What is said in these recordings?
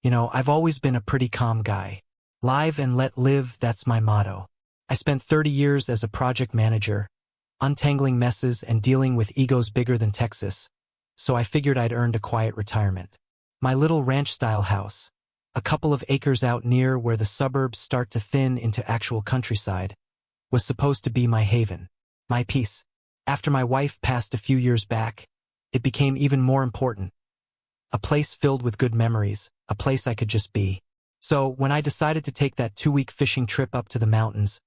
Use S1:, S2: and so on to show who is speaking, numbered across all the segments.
S1: I've always been a pretty calm guy. Live and let live, that's my motto. I spent 30 years as a project manager, untangling messes and dealing with egos bigger than Texas, so I figured I'd earned a quiet retirement. My little ranch-style house, a couple of acres out near where the suburbs start to thin into actual countryside, was supposed to be my haven, my peace. After my wife passed a few years back, it became even more important. A place filled with good memories, a place I could just be. So when I decided to take that 2-week fishing trip up to the mountains,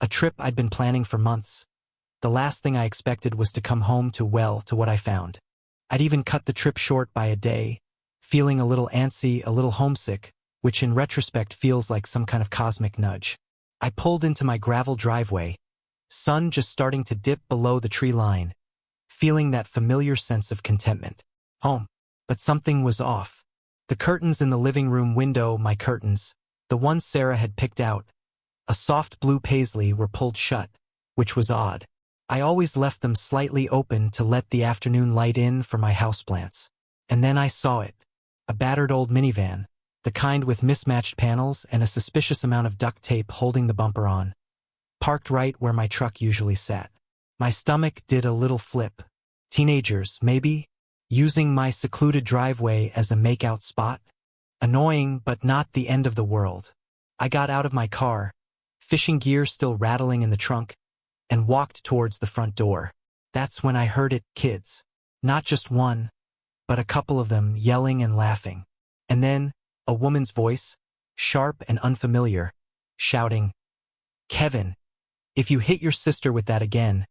S1: a trip I'd been planning for months, the last thing I expected was to come home to what I found. I'd even cut the trip short by a day, feeling a little antsy, a little homesick, which in retrospect feels like some kind of cosmic nudge. I pulled into my gravel driveway, sun just starting to dip below the tree line, feeling that familiar sense of contentment. Home. But something was off. The curtains in the living room window, my curtains, the ones Sarah had picked out, a soft blue paisley, were pulled shut, which was odd. I always left them slightly open to let the afternoon light in for my houseplants. And then I saw it. A battered old minivan, the kind with mismatched panels and a suspicious amount of duct tape holding the bumper on, parked right where my truck usually sat. My stomach did a little flip. Teenagers, maybe? Using my secluded driveway as a makeout spot? Annoying, but not the end of the world. I got out of my car, fishing gear still rattling in the trunk, and walked towards the front door. That's when I heard it, kids. Not just one, but a couple of them yelling and laughing. And then, a woman's voice, sharp and unfamiliar, shouting, "Kevin, if you hit your sister with that again,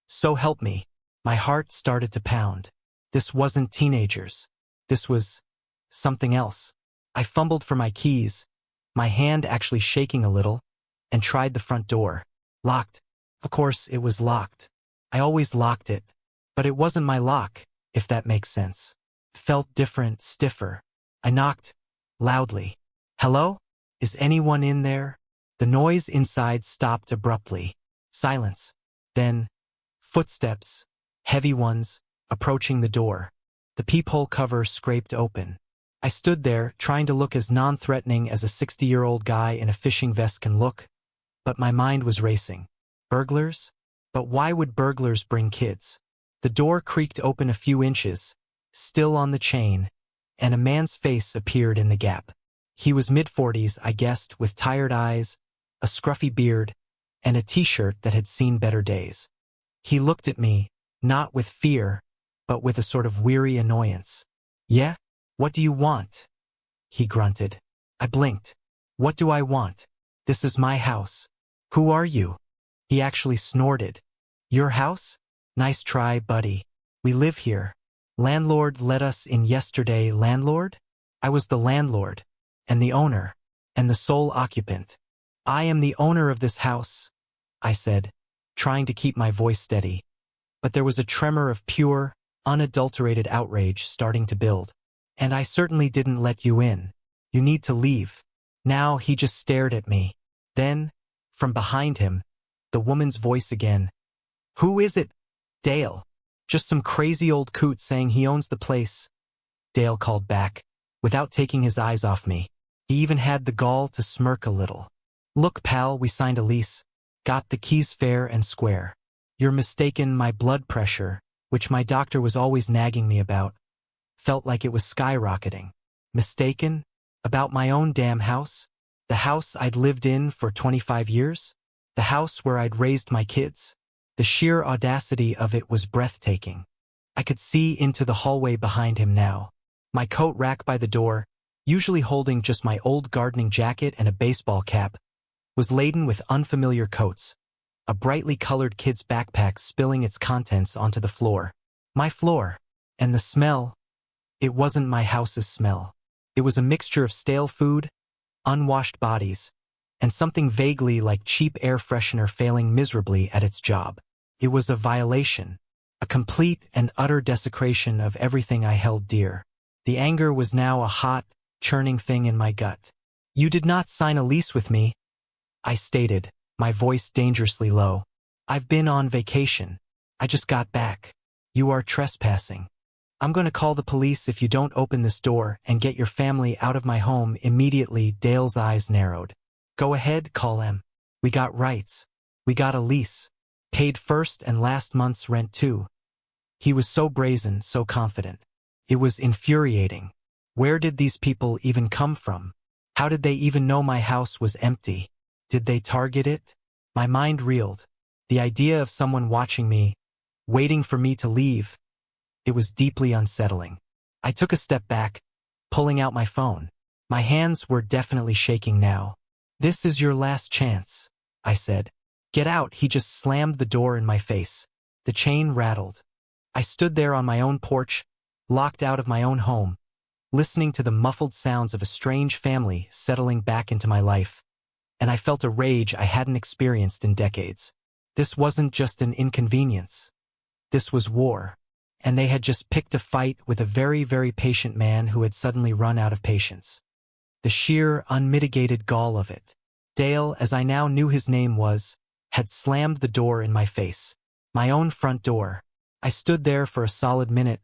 S1: so help me." My heart started to pound. This wasn't teenagers. This was something else. I fumbled for my keys, my hand actually shaking a little, and tried the front door. Locked. Of course, it was locked. I always locked it. But it wasn't my lock, if that makes sense. Felt different, stiffer. I knocked, loudly. "Hello? Is anyone in there?" The noise inside stopped abruptly. Silence. Then, footsteps, heavy ones, approaching the door. The peephole cover scraped open. I stood there, trying to look as non-threatening as a 60-year-old guy in a fishing vest can look, but my mind was racing. Burglars? But why would burglars bring kids? The door creaked open a few inches, still on the chain, and a man's face appeared in the gap. He was mid-40s, I guessed, with tired eyes, a scruffy beard, and a t-shirt that had seen better days. He looked at me, not with fear, but with a sort of weary annoyance. "Yeah? What do you want?" he grunted. I blinked. "What do I want? This is my house. Who are you?" He actually snorted. "Your house? Nice try, buddy. We live here. Landlord let us in yesterday." Landlord? I was the landlord, and the owner, and the sole occupant. "I am the owner of this house," I said, trying to keep my voice steady. But there was a tremor of pure, unadulterated outrage starting to build. "And I certainly didn't let you in. You need to leave." Now he just stared at me. Then, from behind him, the woman's voice again. "Who is it?" "Dale. Just some crazy old coot saying he owns the place," Dale called back, without taking his eyes off me. He even had the gall to smirk a little. "Look, pal, we signed a lease. Got the keys fair and square. You're mistaken. My blood pressure, which my doctor was always nagging me about, felt like it was skyrocketing. Mistaken? About my own damn house? The house I'd lived in for 25 years? The house where I'd raised my kids? The sheer audacity of it was breathtaking. I could see into the hallway behind him now. My coat rack by the door, usually holding just my old gardening jacket and a baseball cap, was laden with unfamiliar coats, a brightly colored kid's backpack spilling its contents onto the floor. My floor. And the smell. It wasn't my house's smell. It was a mixture of stale food, unwashed bodies, and something vaguely like cheap air freshener failing miserably at its job. It was a violation, a complete and utter desecration of everything I held dear. The anger was now a hot, churning thing in my gut. "You did not sign a lease with me," I stated, my voice dangerously low. "I've been on vacation. I just got back. You are trespassing." I'm going to call the police if you don't open this door and get your family out of my home immediately. Dale's eyes narrowed. Go ahead, call them. We got rights. We got a lease. Paid first and last month's rent too. He was so brazen, so confident. It was infuriating. Where did these people even come from? How did they even know my house was empty? Did they target it? My mind reeled. The idea of someone watching me, waiting for me to leave, it was deeply unsettling. I took a step back, pulling out my phone. My hands were definitely shaking now. This is your last chance, I said. Get out. He just slammed the door in my face. The chain rattled. I stood there on my own porch, locked out of my own home, listening to the muffled sounds of a strange family settling back into my life. And I felt a rage I hadn't experienced in decades. This wasn't just an inconvenience. This was war. And they had just picked a fight with a very, very patient man who had suddenly run out of patience. The sheer, unmitigated gall of it. Dale, as I now knew his name was, had slammed the door in my face. My own front door. I stood there for a solid minute,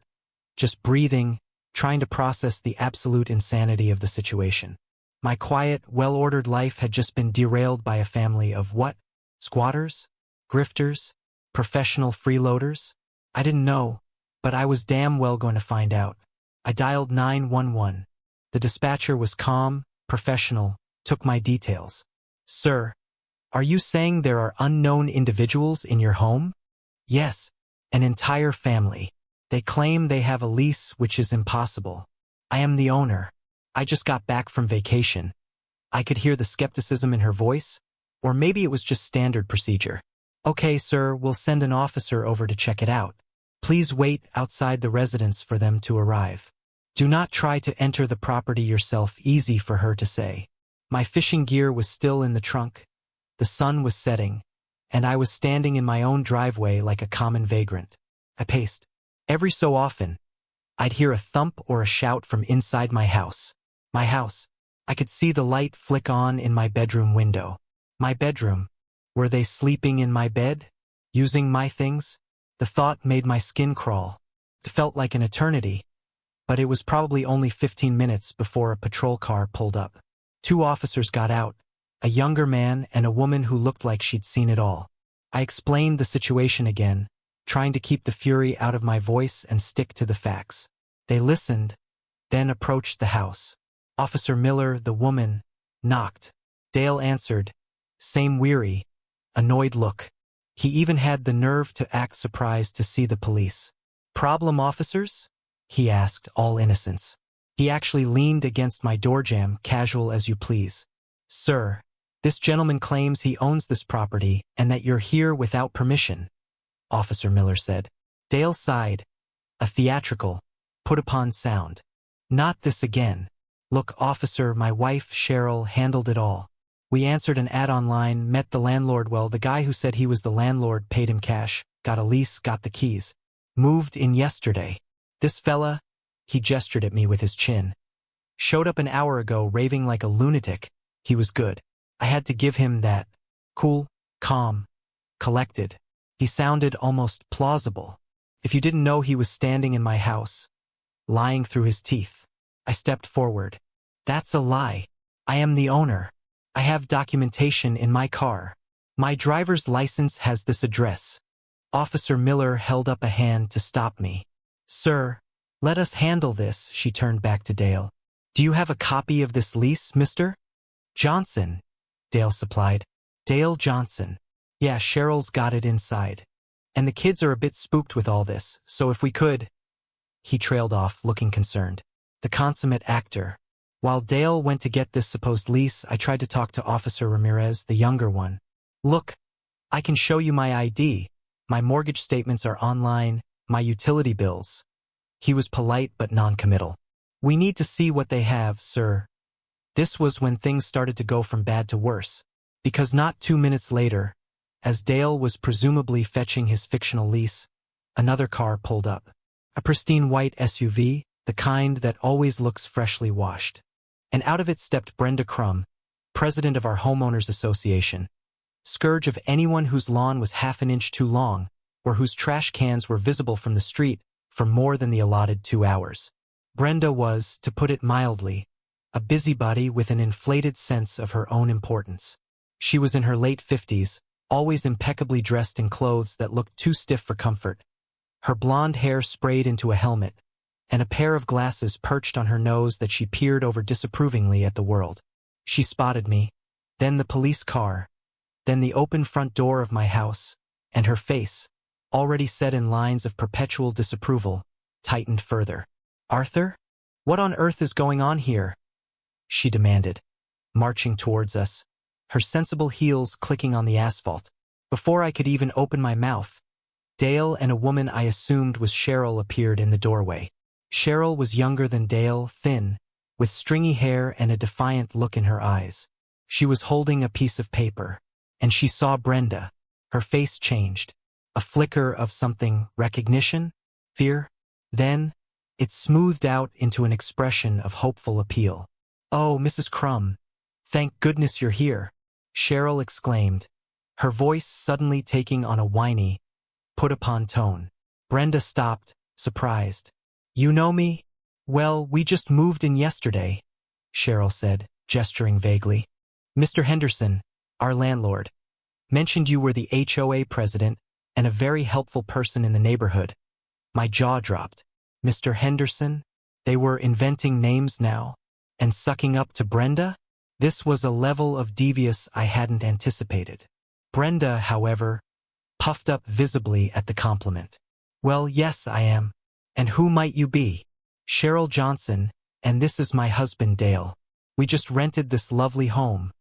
S1: just breathing, trying to process the absolute insanity of the situation. My quiet, well-ordered life had just been derailed by a family of what? Squatters? Grifters? Professional freeloaders? I didn't know, but I was damn well going to find out. I dialed 911. The dispatcher was calm, professional, took my details. Sir, are you saying there are unknown individuals in your home? Yes, an entire family. They claim they have a lease, which is impossible. I am the owner. I just got back from vacation. I could hear the skepticism in her voice, or maybe it was just standard procedure. Okay, sir, we'll send an officer over to check it out. Please wait outside the residence for them to arrive. Do not try to enter the property yourself. Easy for her to say. My fishing gear was still in the trunk. The sun was setting, and I was standing in my own driveway like a common vagrant. I paced. Every so often, I'd hear a thump or a shout from inside my house. My house. I could see the light flick on in my bedroom window. My bedroom. Were they sleeping in my bed? Using my things? The thought made my skin crawl. It felt like an eternity, but it was probably only 15 minutes before a patrol car pulled up. 2 officers got out, a younger man and a woman who looked like she'd seen it all. I explained the situation again, trying to keep the fury out of my voice and stick to the facts. They listened, then approached the house. Officer Miller, the woman, knocked. Dale answered, same weary, annoyed look. He even had the nerve to act surprised to see the police. Problem, officers? He asked, all innocence. He actually leaned against my door jamb, casual as you please. Sir, this gentleman claims he owns this property and that you're here without permission, Officer Miller said. Dale sighed. A theatrical, put-upon sound. Not this again. Look, officer, my wife, Cheryl, handled it all. We answered an ad online, met the landlord. Well, the guy who said he was the landlord paid him cash, got a lease, got the keys. Moved in yesterday. This fella, he gestured at me with his chin, showed up an hour ago raving like a lunatic. He was good. I had to give him that. Cool, calm, collected. He sounded almost plausible. If you didn't know he was standing in my house, lying through his teeth. I stepped forward. That's a lie. I am the owner. I have documentation in my car. My driver's license has this address. Officer Miller held up a hand to stop me. Sir, let us handle this, she turned back to Dale. Do you have a copy of this lease, Mr. Johnson? Dale supplied. Dale Johnson. Yeah, Cheryl's got it inside. And the kids are a bit spooked with all this, so if we could... He trailed off, looking concerned. The consummate actor. While Dale went to get this supposed lease, I tried to talk to Officer Ramirez, the younger one. Look, I can show you my ID. My mortgage statements are online, my utility bills. He was polite but non-committal. We need to see what they have, sir. This was when things started to go from bad to worse, because not 2 minutes later, as Dale was presumably fetching his fictional lease, another car pulled up. A pristine white SUV, the kind that always looks freshly washed. And out of it stepped Brenda Crum, president of our homeowners association, scourge of anyone whose lawn was half an inch too long, or whose trash cans were visible from the street for more than the allotted 2 hours. Brenda was, to put it mildly, a busybody with an inflated sense of her own importance. She was in her late 50s, always impeccably dressed in clothes that looked too stiff for comfort, her blonde hair sprayed into a helmet, and a pair of glasses perched on her nose that she peered over disapprovingly at the world. She spotted me, then the police car, then the open front door of my house, and her face, already set in lines of perpetual disapproval, tightened further. "Arthur? What on earth is going on here?" she demanded, marching towards us, her sensible heels clicking on the asphalt. Before I could even open my mouth, Dale and a woman I assumed was Cheryl appeared in the doorway. Cheryl was younger than Dale, thin, with stringy hair and a defiant look in her eyes. She was holding a piece of paper, and she saw Brenda. Her face changed. A flicker of something, recognition? Fear? Then, it smoothed out into an expression of hopeful appeal. "Oh, Mrs. Crum, thank goodness you're here," Cheryl exclaimed, her voice suddenly taking on a whiny, put-upon tone. Brenda stopped, surprised. "You know me?" "Well, we just moved in yesterday," Cheryl said, gesturing vaguely. "Mr. Henderson, our landlord, mentioned you were the HOA president and a very helpful person in the neighborhood." My jaw dropped. Mr. Henderson? They were inventing names now, and sucking up to Brenda? This was a level of devious I hadn't anticipated. Brenda, however, puffed up visibly at the compliment. "Well, yes, I am. And who might you be?" "Cheryl Johnson, and this is my husband Dale. We just rented this lovely home."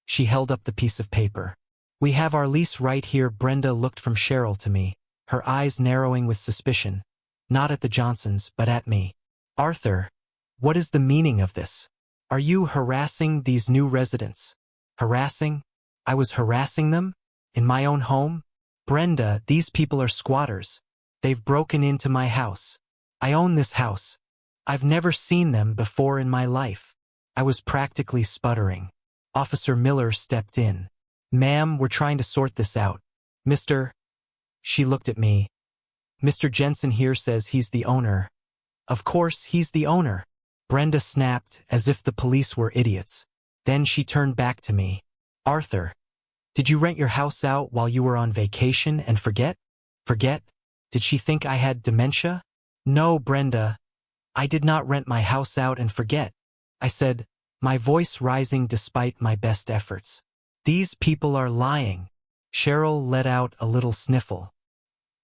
S1: She held up the piece of paper. "We have our lease right here." Brenda looked from Cheryl to me, her eyes narrowing with suspicion, not at the Johnsons, but at me. "Arthur, what is the meaning of this? Are you harassing these new residents?" "Harassing? I was harassing them? In my own home?" "Brenda, these people are squatters. They've broken into my house. I own this house. I've never seen them before in my life." I was practically sputtering. Officer Miller stepped in. "Ma'am, we're trying to sort this out. Mr. She looked at me. "Mr. Jensen here says he's the owner." "Of course, he's the owner." Brenda snapped as if the police were idiots. Then she turned back to me. "Arthur, did you rent your house out while you were on vacation and forget?" "Forget? Did she think I had dementia?" "No, Brenda, I did not rent my house out and forget," I said, my voice rising despite my best efforts. "These people are lying." Cheryl let out a little sniffle.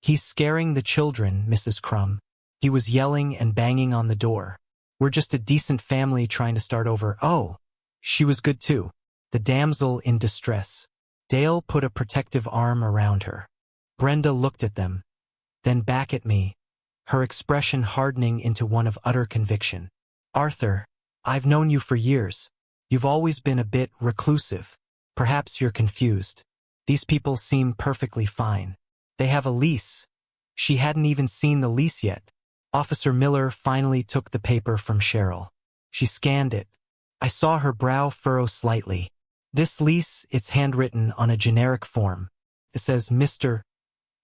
S1: "He's scaring the children, Mrs. Crum. He was yelling and banging on the door. We're just a decent family trying to start over." "Oh, she was good too." The damsel in distress. Dale put a protective arm around her. Brenda looked at them, then back at me, her expression hardening into one of utter conviction. "Arthur, I've known you for years. You've always been a bit reclusive. Perhaps you're confused. These people seem perfectly fine. They have a lease." She hadn't even seen the lease yet. Officer Miller finally took the paper from Cheryl. She scanned it. I saw her brow furrow slightly. "This lease, it's handwritten on a generic form. It says Mr.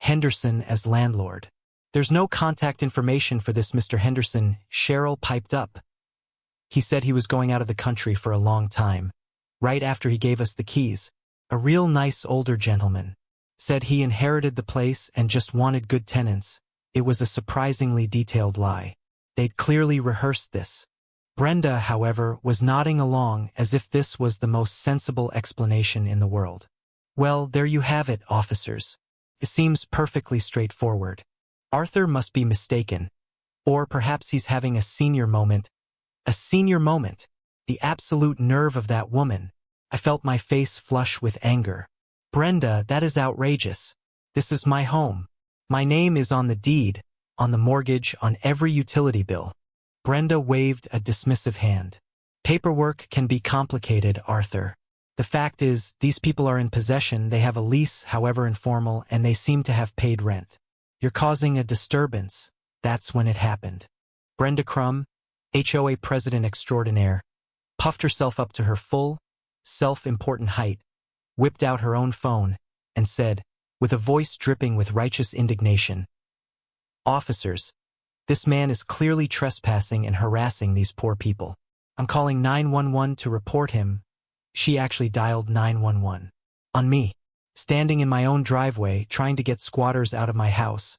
S1: Henderson as landlord. There's no contact information for this Mr. Henderson," Cheryl piped up. "He said he was going out of the country for a long time, right after he gave us the keys. A real nice older gentleman. Said he inherited the place and just wanted good tenants." It was a surprisingly detailed lie. They'd clearly rehearsed this. Brenda, however, was nodding along as if this was the most sensible explanation in the world. "Well, there you have it, officers. It seems perfectly straightforward. Arthur must be mistaken. Or perhaps he's having a senior moment." A senior moment. The absolute nerve of that woman. I felt my face flush with anger. "Brenda, that is outrageous. This is my home. My name is on the deed, on the mortgage, on every utility bill." Brenda waved a dismissive hand. "Paperwork can be complicated, Arthur. The fact is, these people are in possession, they have a lease, however informal, and they seem to have paid rent. You're causing a disturbance. That's when it happened." Brenda Crum, HOA president extraordinaire, puffed herself up to her full, self-important height, whipped out her own phone, and said, with a voice dripping with righteous indignation, "Officers, This man is clearly trespassing and harassing these poor people. I'm calling 911 to report him. She actually dialed 911. On me. Standing in my own driveway trying to get squatters out of my house,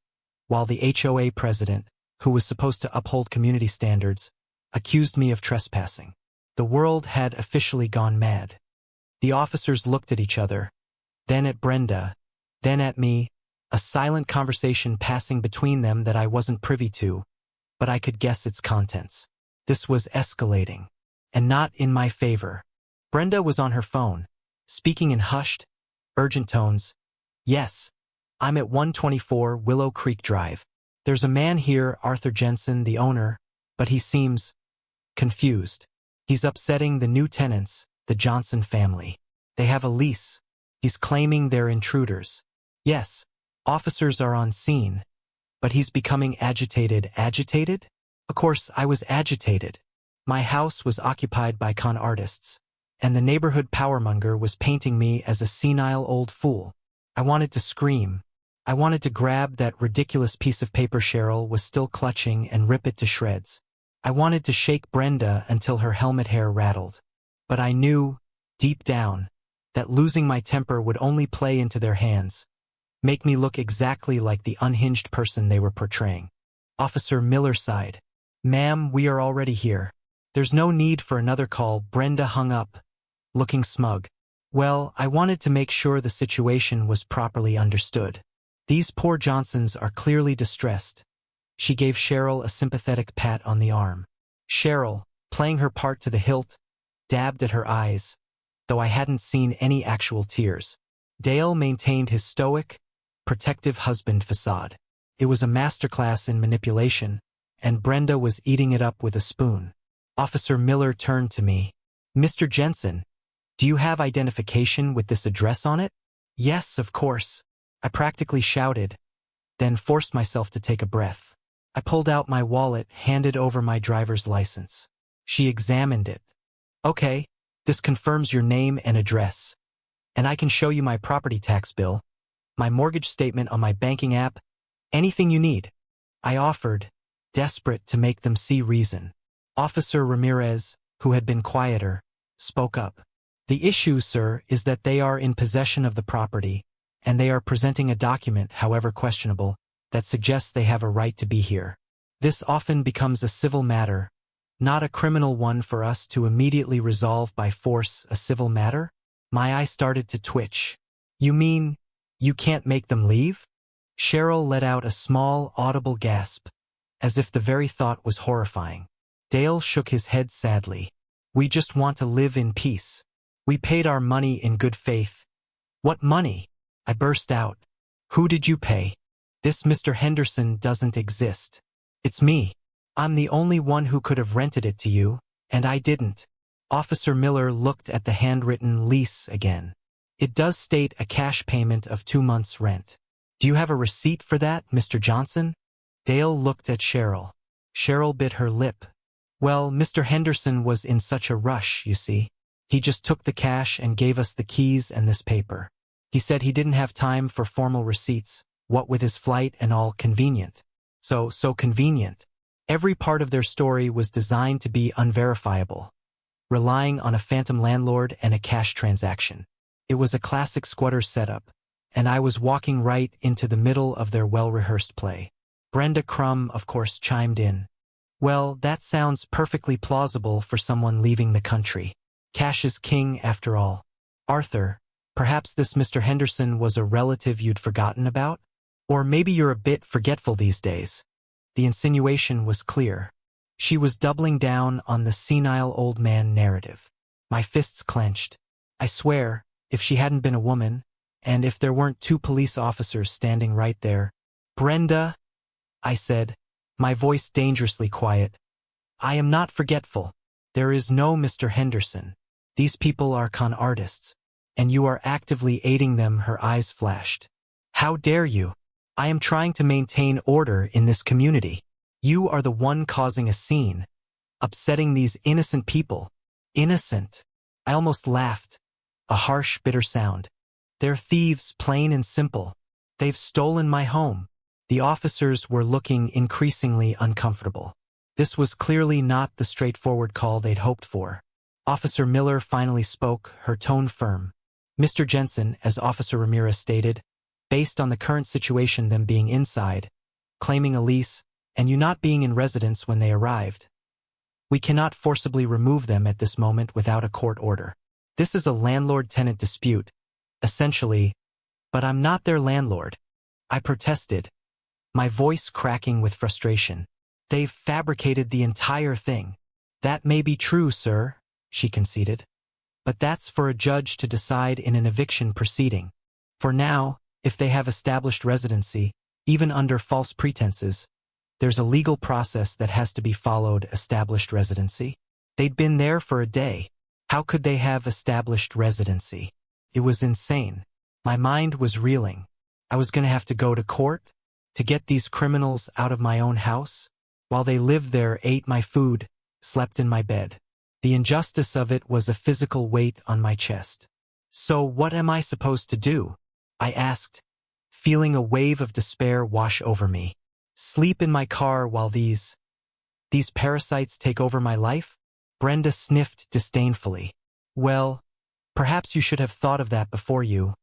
S1: while the HOA president, who was supposed to uphold community standards, accused me of trespassing. The world had officially gone mad. The officers looked at each other, then at Brenda, then at me, a silent conversation passing between them that I wasn't privy to, but I could guess its contents. This was escalating, and not in my favor. Brenda was on her phone, speaking in hushed, urgent tones. Yes, I'm at 124 Willow Creek Drive. There's a man here, Arthur Jensen, the owner, but he seems confused. He's upsetting the new tenants, the Johnson family. They have a lease. He's claiming they're intruders. Yes, officers are on scene, but he's becoming agitated. Agitated? Of course, I was agitated. My house was occupied by con artists, and the neighborhood powermonger was painting me as a senile old fool. I wanted to scream. I wanted to grab that ridiculous piece of paper Cheryl was still clutching and rip it to shreds. I wanted to shake Brenda until her helmet hair rattled. But I knew, deep down, that losing my temper would only play into their hands, make me look exactly like the unhinged person they were portraying. Officer Miller sighed. Ma'am, we are already here. There's no need for another call. Brenda hung up, looking smug. Well, I wanted to make sure the situation was properly understood. These poor Johnsons are clearly distressed. She gave Cheryl a sympathetic pat on the arm. Cheryl, playing her part to the hilt, dabbed at her eyes, though I hadn't seen any actual tears. Dale maintained his stoic, protective husband facade. It was a masterclass in manipulation, and Brenda was eating it up with a spoon. Officer Miller turned to me. Mr. Jensen, do you have identification with this address on it? Yes, of course. I practically shouted, then forced myself to take a breath. I pulled out my wallet, handed over my driver's license. She examined it. Okay, this confirms your name and address. And I can show you my property tax bill, my mortgage statement on my banking app, anything you need. I offered, desperate to make them see reason. Officer Ramirez, who had been quieter, spoke up. The issue, sir, is that they are in possession of the property, and they are presenting a document, however questionable, that suggests they have a right to be here. This often becomes a civil matter, not a criminal one for us to immediately resolve by force. A civil matter? My eye started to twitch. You mean, you can't make them leave? Cheryl let out a small, audible gasp, as if the very thought was horrifying. Dale shook his head sadly. We just want to live in peace. We paid our money in good faith. What money? I burst out. Who did you pay? This Mr. Henderson doesn't exist. It's me. I'm the only one who could have rented it to you, and I didn't. Officer Miller looked at the handwritten lease again. It does state a cash payment of 2 months' rent. Do you have a receipt for that, Mr. Johnson? Dale looked at Cheryl. Cheryl bit her lip. Well, Mr. Henderson was in such a rush, you see. He just took the cash and gave us the keys and this paper. He said he didn't have time for formal receipts, what with his flight and all. Convenient. So convenient. Every part of their story was designed to be unverifiable, relying on a phantom landlord and a cash transaction. It was a classic squatter setup, and I was walking right into the middle of their well-rehearsed play. Brenda Crum, of course, chimed in. Well, that sounds perfectly plausible for someone leaving the country. Cash is king, after all. Arthur, perhaps this Mr. Henderson was a relative you'd forgotten about? Or maybe you're a bit forgetful these days. The insinuation was clear. She was doubling down on the senile old man narrative. My fists clenched. I swear, if she hadn't been a woman, and if there weren't 2 police officers standing right there. Brenda, I said, my voice dangerously quiet. I am not forgetful. There is no Mr. Henderson. These people are con artists, and you are actively aiding them. Her eyes flashed. How dare you? I am trying to maintain order in this community. You are the one causing a scene, upsetting these innocent people. Innocent. I almost laughed. A harsh, bitter sound. They're thieves, plain and simple. They've stolen my home. The officers were looking increasingly uncomfortable. This was clearly not the straightforward call they'd hoped for. Officer Miller finally spoke, her tone firm. Mr. Jensen, as Officer Ramirez stated, based on the current situation, them being inside, claiming a lease, and you not being in residence when they arrived, we cannot forcibly remove them at this moment without a court order. This is a landlord-tenant dispute, essentially, but I'm not their landlord. I protested, my voice cracking with frustration. They've fabricated the entire thing. That may be true, sir, she conceded. But that's for a judge to decide in an eviction proceeding. For now, if they have established residency, even under false pretenses, there's a legal process that has to be followed. Established residency? They'd been there for a day. How could they have established residency? It was insane. My mind was reeling. I was going to have to go to court to get these criminals out of my own house, while they lived there, ate my food, slept in my bed. The injustice of it was a physical weight on my chest. So what am I supposed to do? I asked, feeling a wave of despair wash over me. Sleep in my car while these parasites take over my life? Brenda sniffed disdainfully. Well, perhaps you should have thought of that before you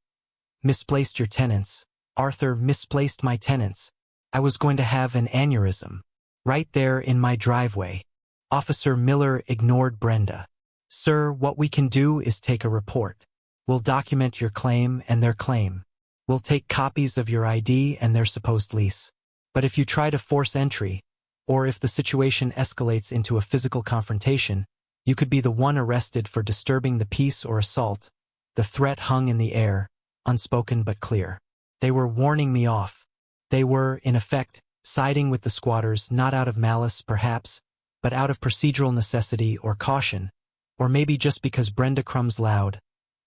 S1: misplaced your tenants. Arthur misplaced my tenants. I was going to have an aneurysm. Right there in my driveway. Officer Miller ignored Brenda. Sir, what we can do is take a report. We'll document your claim and their claim. We'll take copies of your ID and their supposed lease. But if you try to force entry, or if the situation escalates into a physical confrontation, you could be the one arrested for disturbing the peace or assault. The threat hung in the air, unspoken but clear. They were warning me off. They were, in effect, siding with the squatters, not out of malice, perhaps, but out of procedural necessity or caution, or maybe just because Brenda Crumb's loud,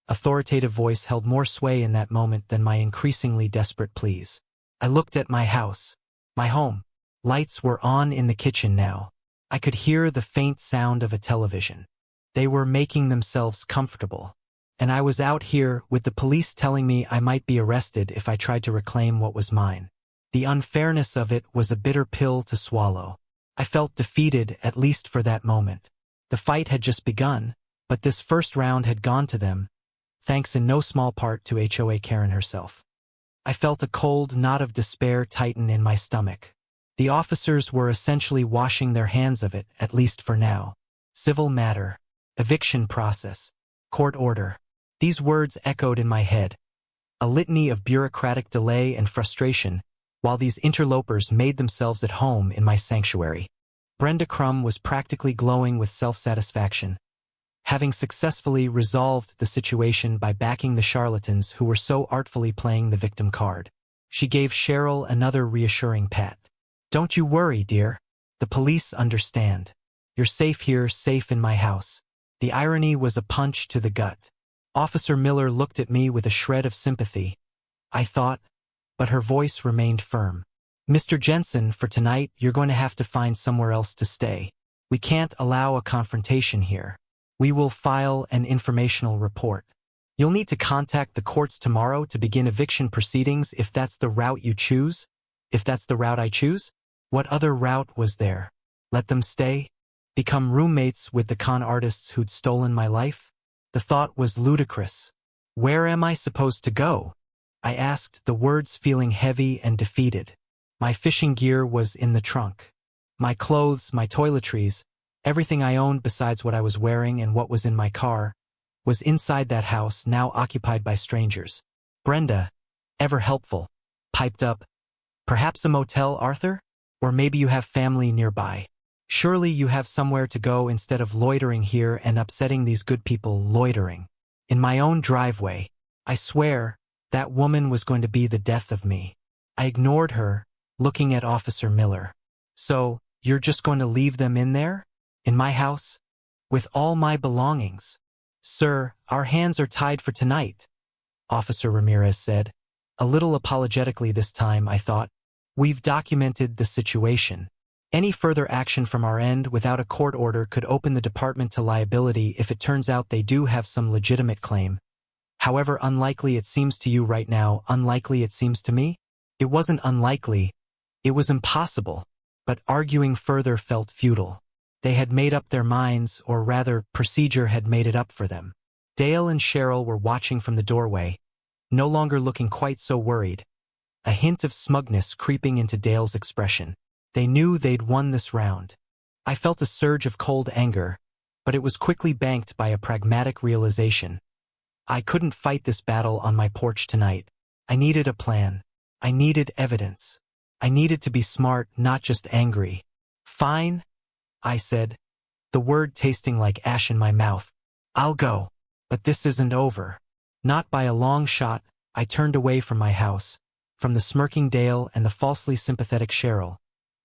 S1: authoritative voice held more sway in that moment than my increasingly desperate pleas. I looked at my house, my home. Lights were on in the kitchen now. I could hear the faint sound of a television. They were making themselves comfortable. And I was out here with the police telling me I might be arrested if I tried to reclaim what was mine. The unfairness of it was a bitter pill to swallow. I felt defeated, at least for that moment. The fight had just begun, but this first round had gone to them, thanks in no small part to HOA Karen herself. I felt a cold knot of despair tighten in my stomach. The officers were essentially washing their hands of it, at least for now. Civil matter, eviction process, court order. These words echoed in my head, a litany of bureaucratic delay and frustration, while these interlopers made themselves at home in my sanctuary. Brenda Crumb was practically glowing with self-satisfaction, having successfully resolved the situation by backing the charlatans who were so artfully playing the victim card. She gave Cheryl another reassuring pat. Don't you worry, dear. The police understand. You're safe here, safe in my house. The irony was a punch to the gut. Officer Miller looked at me with a shred of sympathy, I thought, but her voice remained firm. Mr. Jensen, for tonight, you're going to have to find somewhere else to stay. We can't allow a confrontation here. We will file an informational report. You'll need to contact the courts tomorrow to begin eviction proceedings if that's the route you choose. If that's the route I choose? What other route was there? Let them stay? Become roommates with the con artists who'd stolen my life? The thought was ludicrous. Where am I supposed to go? I asked, the words feeling heavy and defeated. My fishing gear was in the trunk. My clothes, my toiletries, everything I owned besides what I was wearing and what was in my car, was inside that house now occupied by strangers. Brenda, ever helpful, piped up, perhaps a motel, Arthur? Or maybe you have family nearby. Surely you have somewhere to go instead of loitering here and upsetting these good people. Loitering. In my own driveway. I swear, that woman was going to be the death of me. I ignored her, looking at Officer Miller. So, you're just going to leave them in there? In my house? With all my belongings? Sir, our hands are tied for tonight, Officer Ramirez said. A little apologetically this time, I thought. We've documented the situation. Any further action from our end without a court order could open the department to liability if it turns out they do have some legitimate claim. However unlikely it seems to you right now, unlikely it seems to me? It wasn't unlikely, It was impossible, but arguing further felt futile. They had made up their minds, or rather, procedure had made it up for them. Dale and Cheryl were watching from the doorway, no longer looking quite so worried, a hint of smugness creeping into Dale's expression. They knew they'd won this round. I felt a surge of cold anger, but it was quickly banked by a pragmatic realization. I couldn't fight this battle on my porch tonight. I needed a plan. I needed evidence. I needed to be smart, not just angry. Fine, I said, the word tasting like ash in my mouth. I'll go. But this isn't over. Not by a long shot. I turned away from my house, from the smirking Dale and the falsely sympathetic Cheryl,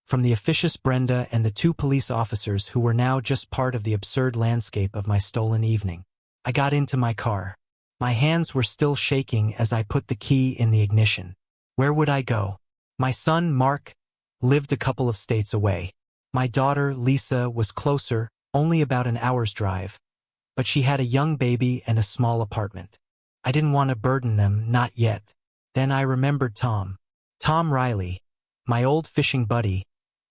S1: from the officious Brenda and the two police officers who were now just part of the absurd landscape of my stolen evening. I got into my car. My hands were still shaking as I put the key in the ignition. Where would I go? My son, Mark, lived a couple of states away. My daughter, Lisa, was closer, only about an hour's drive, but she had a young baby and a small apartment. I didn't want to burden them, not yet. Then I remembered Tom. Tom Riley, my old fishing buddy,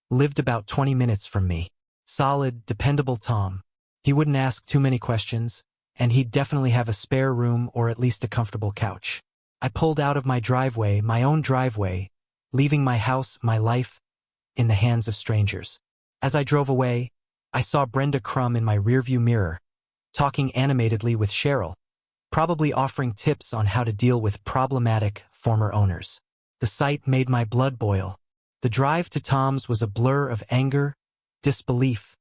S1: lived about 20 minutes from me. Solid, dependable Tom. He wouldn't ask too many questions, and he'd definitely have a spare room or at least a comfortable couch. I pulled out of my driveway, my own driveway, leaving my house, my life, in the hands of strangers. As I drove away, I saw Brenda Crum in my rearview mirror, talking animatedly with Cheryl, probably offering tips on how to deal with problematic former owners. The sight made my blood boil. The drive to Tom's was a blur of anger, disbelief,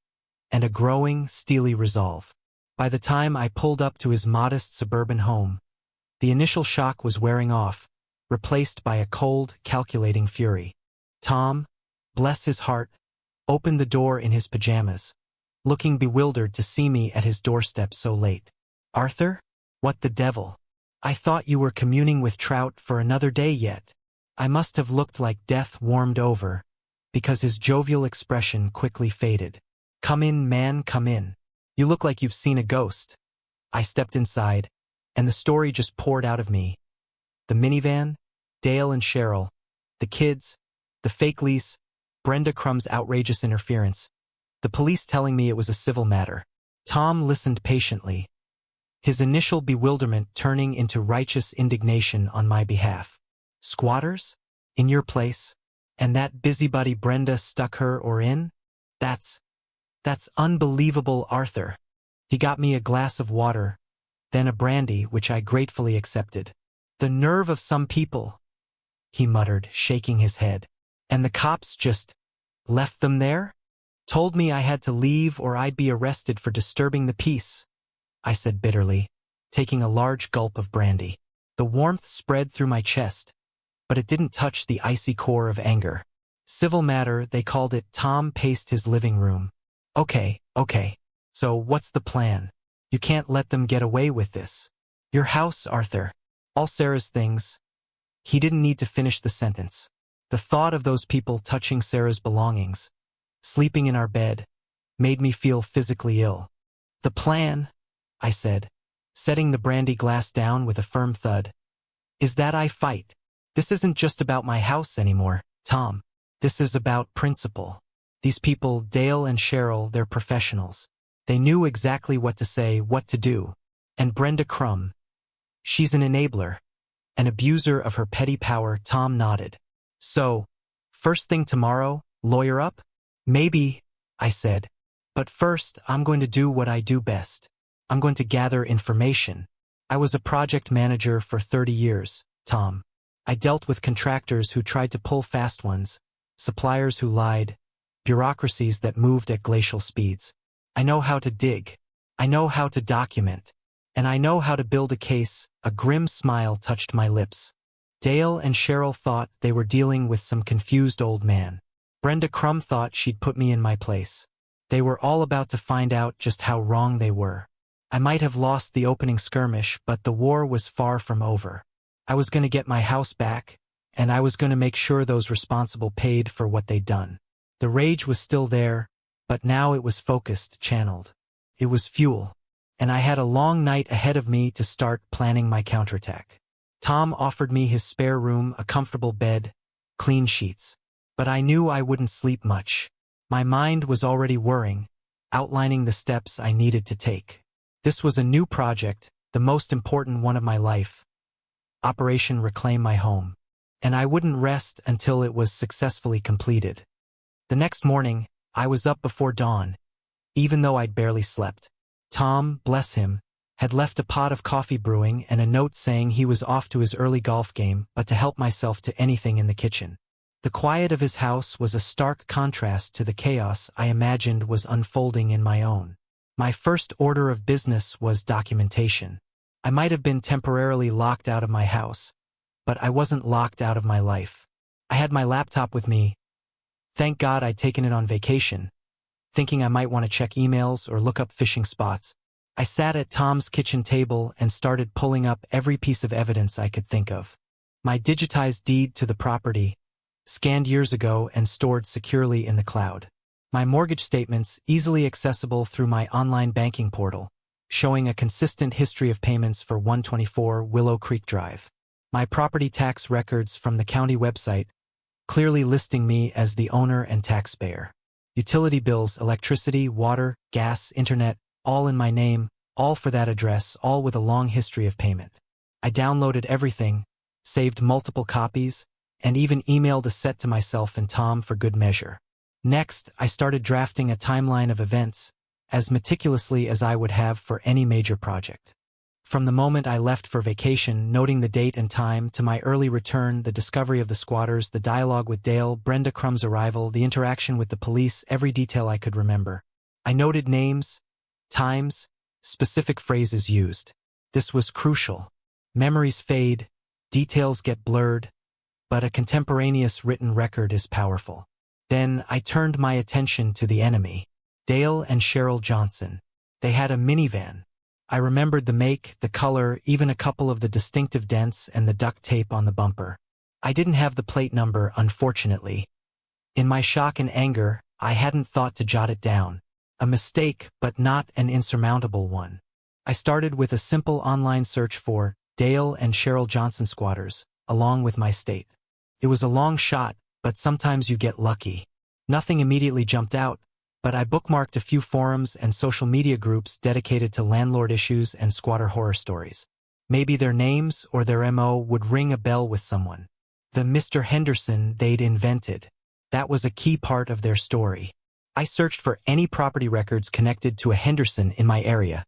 S1: and a growing, steely resolve. By the time I pulled up to his modest suburban home, the initial shock was wearing off, replaced by a cold, calculating fury. Tom, bless his heart, opened the door in his pajamas, looking bewildered to see me at his doorstep so late. Arthur? What the devil? I thought you were communing with trout for another day yet. I must have looked like death warmed over, because his jovial expression quickly faded. Come in, man, come in. You look like you've seen a ghost. I stepped inside, and the story just poured out of me. The minivan, Dale and Cheryl, the kids, the fake lease, Brenda Crum's outrageous interference, the police telling me it was a civil matter. Tom listened patiently, his initial bewilderment turning into righteous indignation on my behalf. Squatters? In your place? And that busybody Brenda stuck her or in? That's unbelievable, Arthur. He got me a glass of water, then a brandy, which I gratefully accepted. The nerve of some people, he muttered, shaking his head. And the cops just left them there? Told me I had to leave or I'd be arrested for disturbing the peace, I said bitterly, taking a large gulp of brandy. The warmth spread through my chest, but it didn't touch the icy core of anger. Civil matter, they called it. Tom paced his living room. Okay. So what's the plan? You can't let them get away with this. Your house, Arthur. All Sarah's things. He didn't need to finish the sentence. The thought of those people touching Sarah's belongings, sleeping in our bed, made me feel physically ill. The plan, I said, setting the brandy glass down with a firm thud, is that I fight. This isn't just about my house anymore, Tom. This is about principle. These people, Dale and Cheryl, they're professionals. They knew exactly what to say, what to do. And Brenda Crum, she's an enabler, an abuser of her petty power. Tom nodded. So, first thing tomorrow, lawyer up? Maybe, I said. But first, I'm going to do what I do best. I'm going to gather information. I was a project manager for 30 years, Tom. I dealt with contractors who tried to pull fast ones, suppliers who lied, bureaucracies that moved at glacial speeds. I know how to dig. I know how to document. And I know how to build a case. A grim smile touched my lips. Dale and Cheryl thought they were dealing with some confused old man. Brenda Crum thought she'd put me in my place. They were all about to find out just how wrong they were. I might have lost the opening skirmish, but the war was far from over. I was going to get my house back, and I was going to make sure those responsible paid for what they'd done. The rage was still there, but now it was focused, channeled. It was fuel, and I had a long night ahead of me to start planning my counterattack. Tom offered me his spare room, a comfortable bed, clean sheets. But I knew I wouldn't sleep much. My mind was already whirring, outlining the steps I needed to take. This was a new project, the most important one of my life. Operation Reclaim My Home. And I wouldn't rest until it was successfully completed. The next morning, I was up before dawn, even though I'd barely slept. Tom, bless him, had left a pot of coffee brewing and a note saying he was off to his early golf game, but to help myself to anything in the kitchen. The quiet of his house was a stark contrast to the chaos I imagined was unfolding in my own. My first order of business was documentation. I might have been temporarily locked out of my house, but I wasn't locked out of my life. I had my laptop with me. Thank God I'd taken it on vacation, thinking I might want to check emails or look up fishing spots. I sat at Tom's kitchen table and started pulling up every piece of evidence I could think of. My digitized deed to the property, scanned years ago and stored securely in the cloud. My mortgage statements, easily accessible through my online banking portal, showing a consistent history of payments for 124 Willow Creek Drive. My property tax records from the county website, clearly listing me as the owner and taxpayer. Utility bills, electricity, water, gas, internet, all in my name, all for that address, all with a long history of payment. I downloaded everything, saved multiple copies, and even emailed a set to myself and Tom for good measure. Next, I started drafting a timeline of events, as meticulously as I would have for any major project. From the moment I left for vacation, noting the date and time, to my early return, the discovery of the squatters, the dialogue with Dale, Brenda Crumb's arrival, the interaction with the police, every detail I could remember. I noted names, times, specific phrases used. This was crucial. Memories fade, details get blurred, but a contemporaneous written record is powerful. Then I turned my attention to the enemy. Dale and Cheryl Johnson. They had a minivan. I remembered the make, the color, even a couple of the distinctive dents and the duct tape on the bumper. I didn't have the plate number, unfortunately. In my shock and anger, I hadn't thought to jot it down. A mistake, but not an insurmountable one. I started with a simple online search for Dale and Cheryl Johnson squatters, along with my state. It was a long shot, but sometimes you get lucky. Nothing immediately jumped out, but I bookmarked a few forums and social media groups dedicated to landlord issues and squatter horror stories. Maybe their names or their MO would ring a bell with someone. The Mr. Henderson they'd invented. That was a key part of their story. I searched for any property records connected to a Henderson in my area,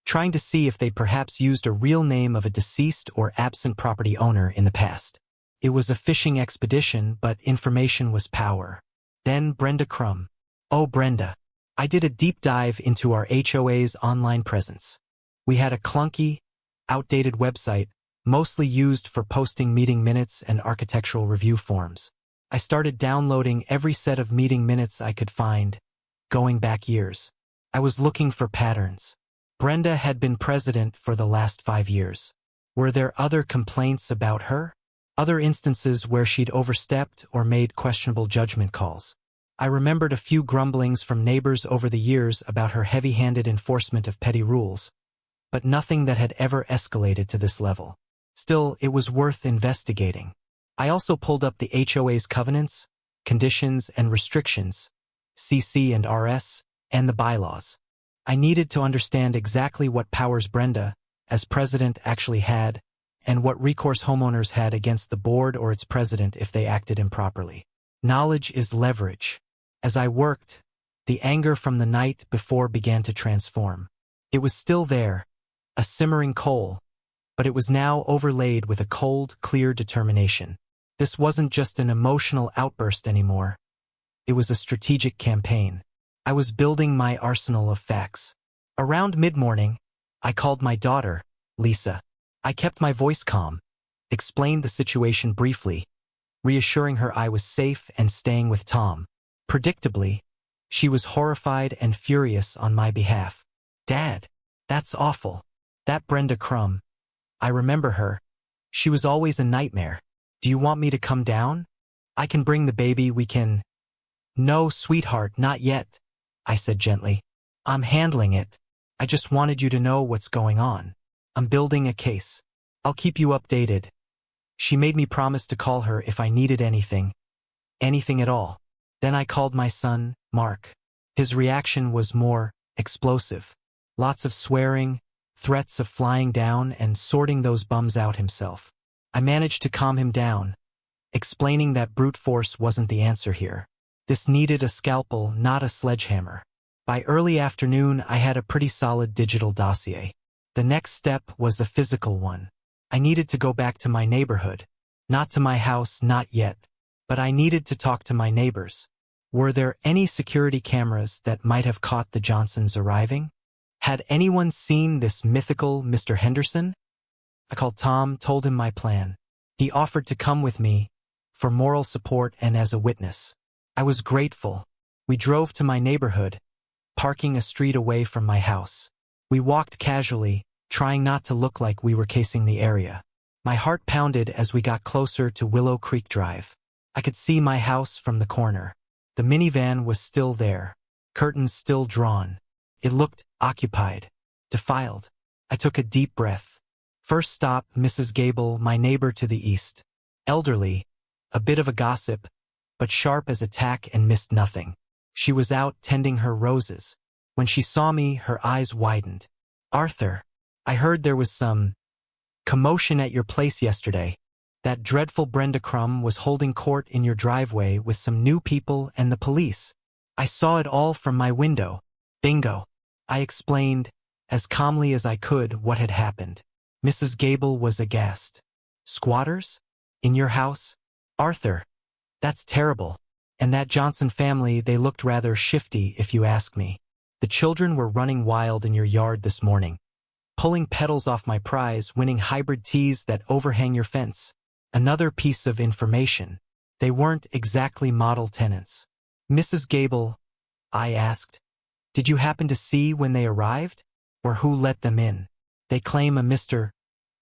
S1: trying to see if they perhaps used a real name of a deceased or absent property owner in the past. It was a fishing expedition, but information was power. Then Brenda Crumb. Oh, Brenda. I did a deep dive into our HOA's online presence. We had a clunky, outdated website, mostly used for posting meeting minutes and architectural review forms. I started downloading every set of meeting minutes I could find, going back years. I was looking for patterns. Brenda had been president for the last 5 years. Were there other complaints about her? Other instances where she'd overstepped or made questionable judgment calls? I remembered a few grumblings from neighbors over the years about her heavy-handed enforcement of petty rules, but nothing that had ever escalated to this level. Still, it was worth investigating. I also pulled up the HOA's covenants, conditions, and restrictions, CC and RS, and the bylaws. I needed to understand exactly what powers Brenda, as president, actually had, and what recourse homeowners had against the board or its president if they acted improperly. Knowledge is leverage. As I worked, the anger from the night before began to transform. It was still there, a simmering coal, but it was now overlaid with a cold, clear determination. This wasn't just an emotional outburst anymore. It was a strategic campaign. I was building my arsenal of facts. Around mid-morning, I called my daughter, Lisa. I kept my voice calm, explained the situation briefly, reassuring her I was safe and staying with Tom. Predictably, she was horrified and furious on my behalf. Dad, that's awful. That Brenda Crumb. I remember her. She was always a nightmare. Do you want me to come down? I can bring the baby, we can... No, sweetheart, not yet, I said gently. I'm handling it. I just wanted you to know what's going on. I'm building a case. I'll keep you updated. She made me promise to call her if I needed anything. Anything at all. Then I called my son, Mark. His reaction was more explosive. Lots of swearing, threats of flying down and sorting those bums out himself. I managed to calm him down, explaining that brute force wasn't the answer here. This needed a scalpel, not a sledgehammer. By early afternoon, I had a pretty solid digital dossier. The next step was a physical one. I needed to go back to my neighborhood. Not to my house, not yet. But I needed to talk to my neighbors. Were there any security cameras that might have caught the Johnsons arriving? Had anyone seen this mythical Mr. Henderson? I called Tom, told him my plan. He offered to come with me, for moral support and as a witness. I was grateful. We drove to my neighborhood, parking a street away from my house. We walked casually, trying not to look like we were casing the area. My heart pounded as we got closer to Willow Creek Drive. I could see my house from the corner. The minivan was still there, curtains still drawn. It looked occupied, defiled. I took a deep breath. First stop, Mrs. Gable, my neighbor to the east. Elderly, a bit of a gossip, but sharp as a tack and missed nothing. She was out tending her roses. When she saw me, her eyes widened. Arthur, I heard there was some commotion at your place yesterday. That dreadful Brenda Crum was holding court in your driveway with some new people and the police. I saw it all from my window. Bingo. I explained, as calmly as I could, what had happened. Mrs. Gable was aghast. Squatters? In your house? Arthur, that's terrible. And that Johnson family, they looked rather shifty, if you ask me. The children were running wild in your yard this morning, pulling petals off my prize, winning hybrid teas that overhang your fence. Another piece of information. They weren't exactly model tenants. Mrs. Gable, I asked, did you happen to see when they arrived? Or who let them in? They claim a Mr.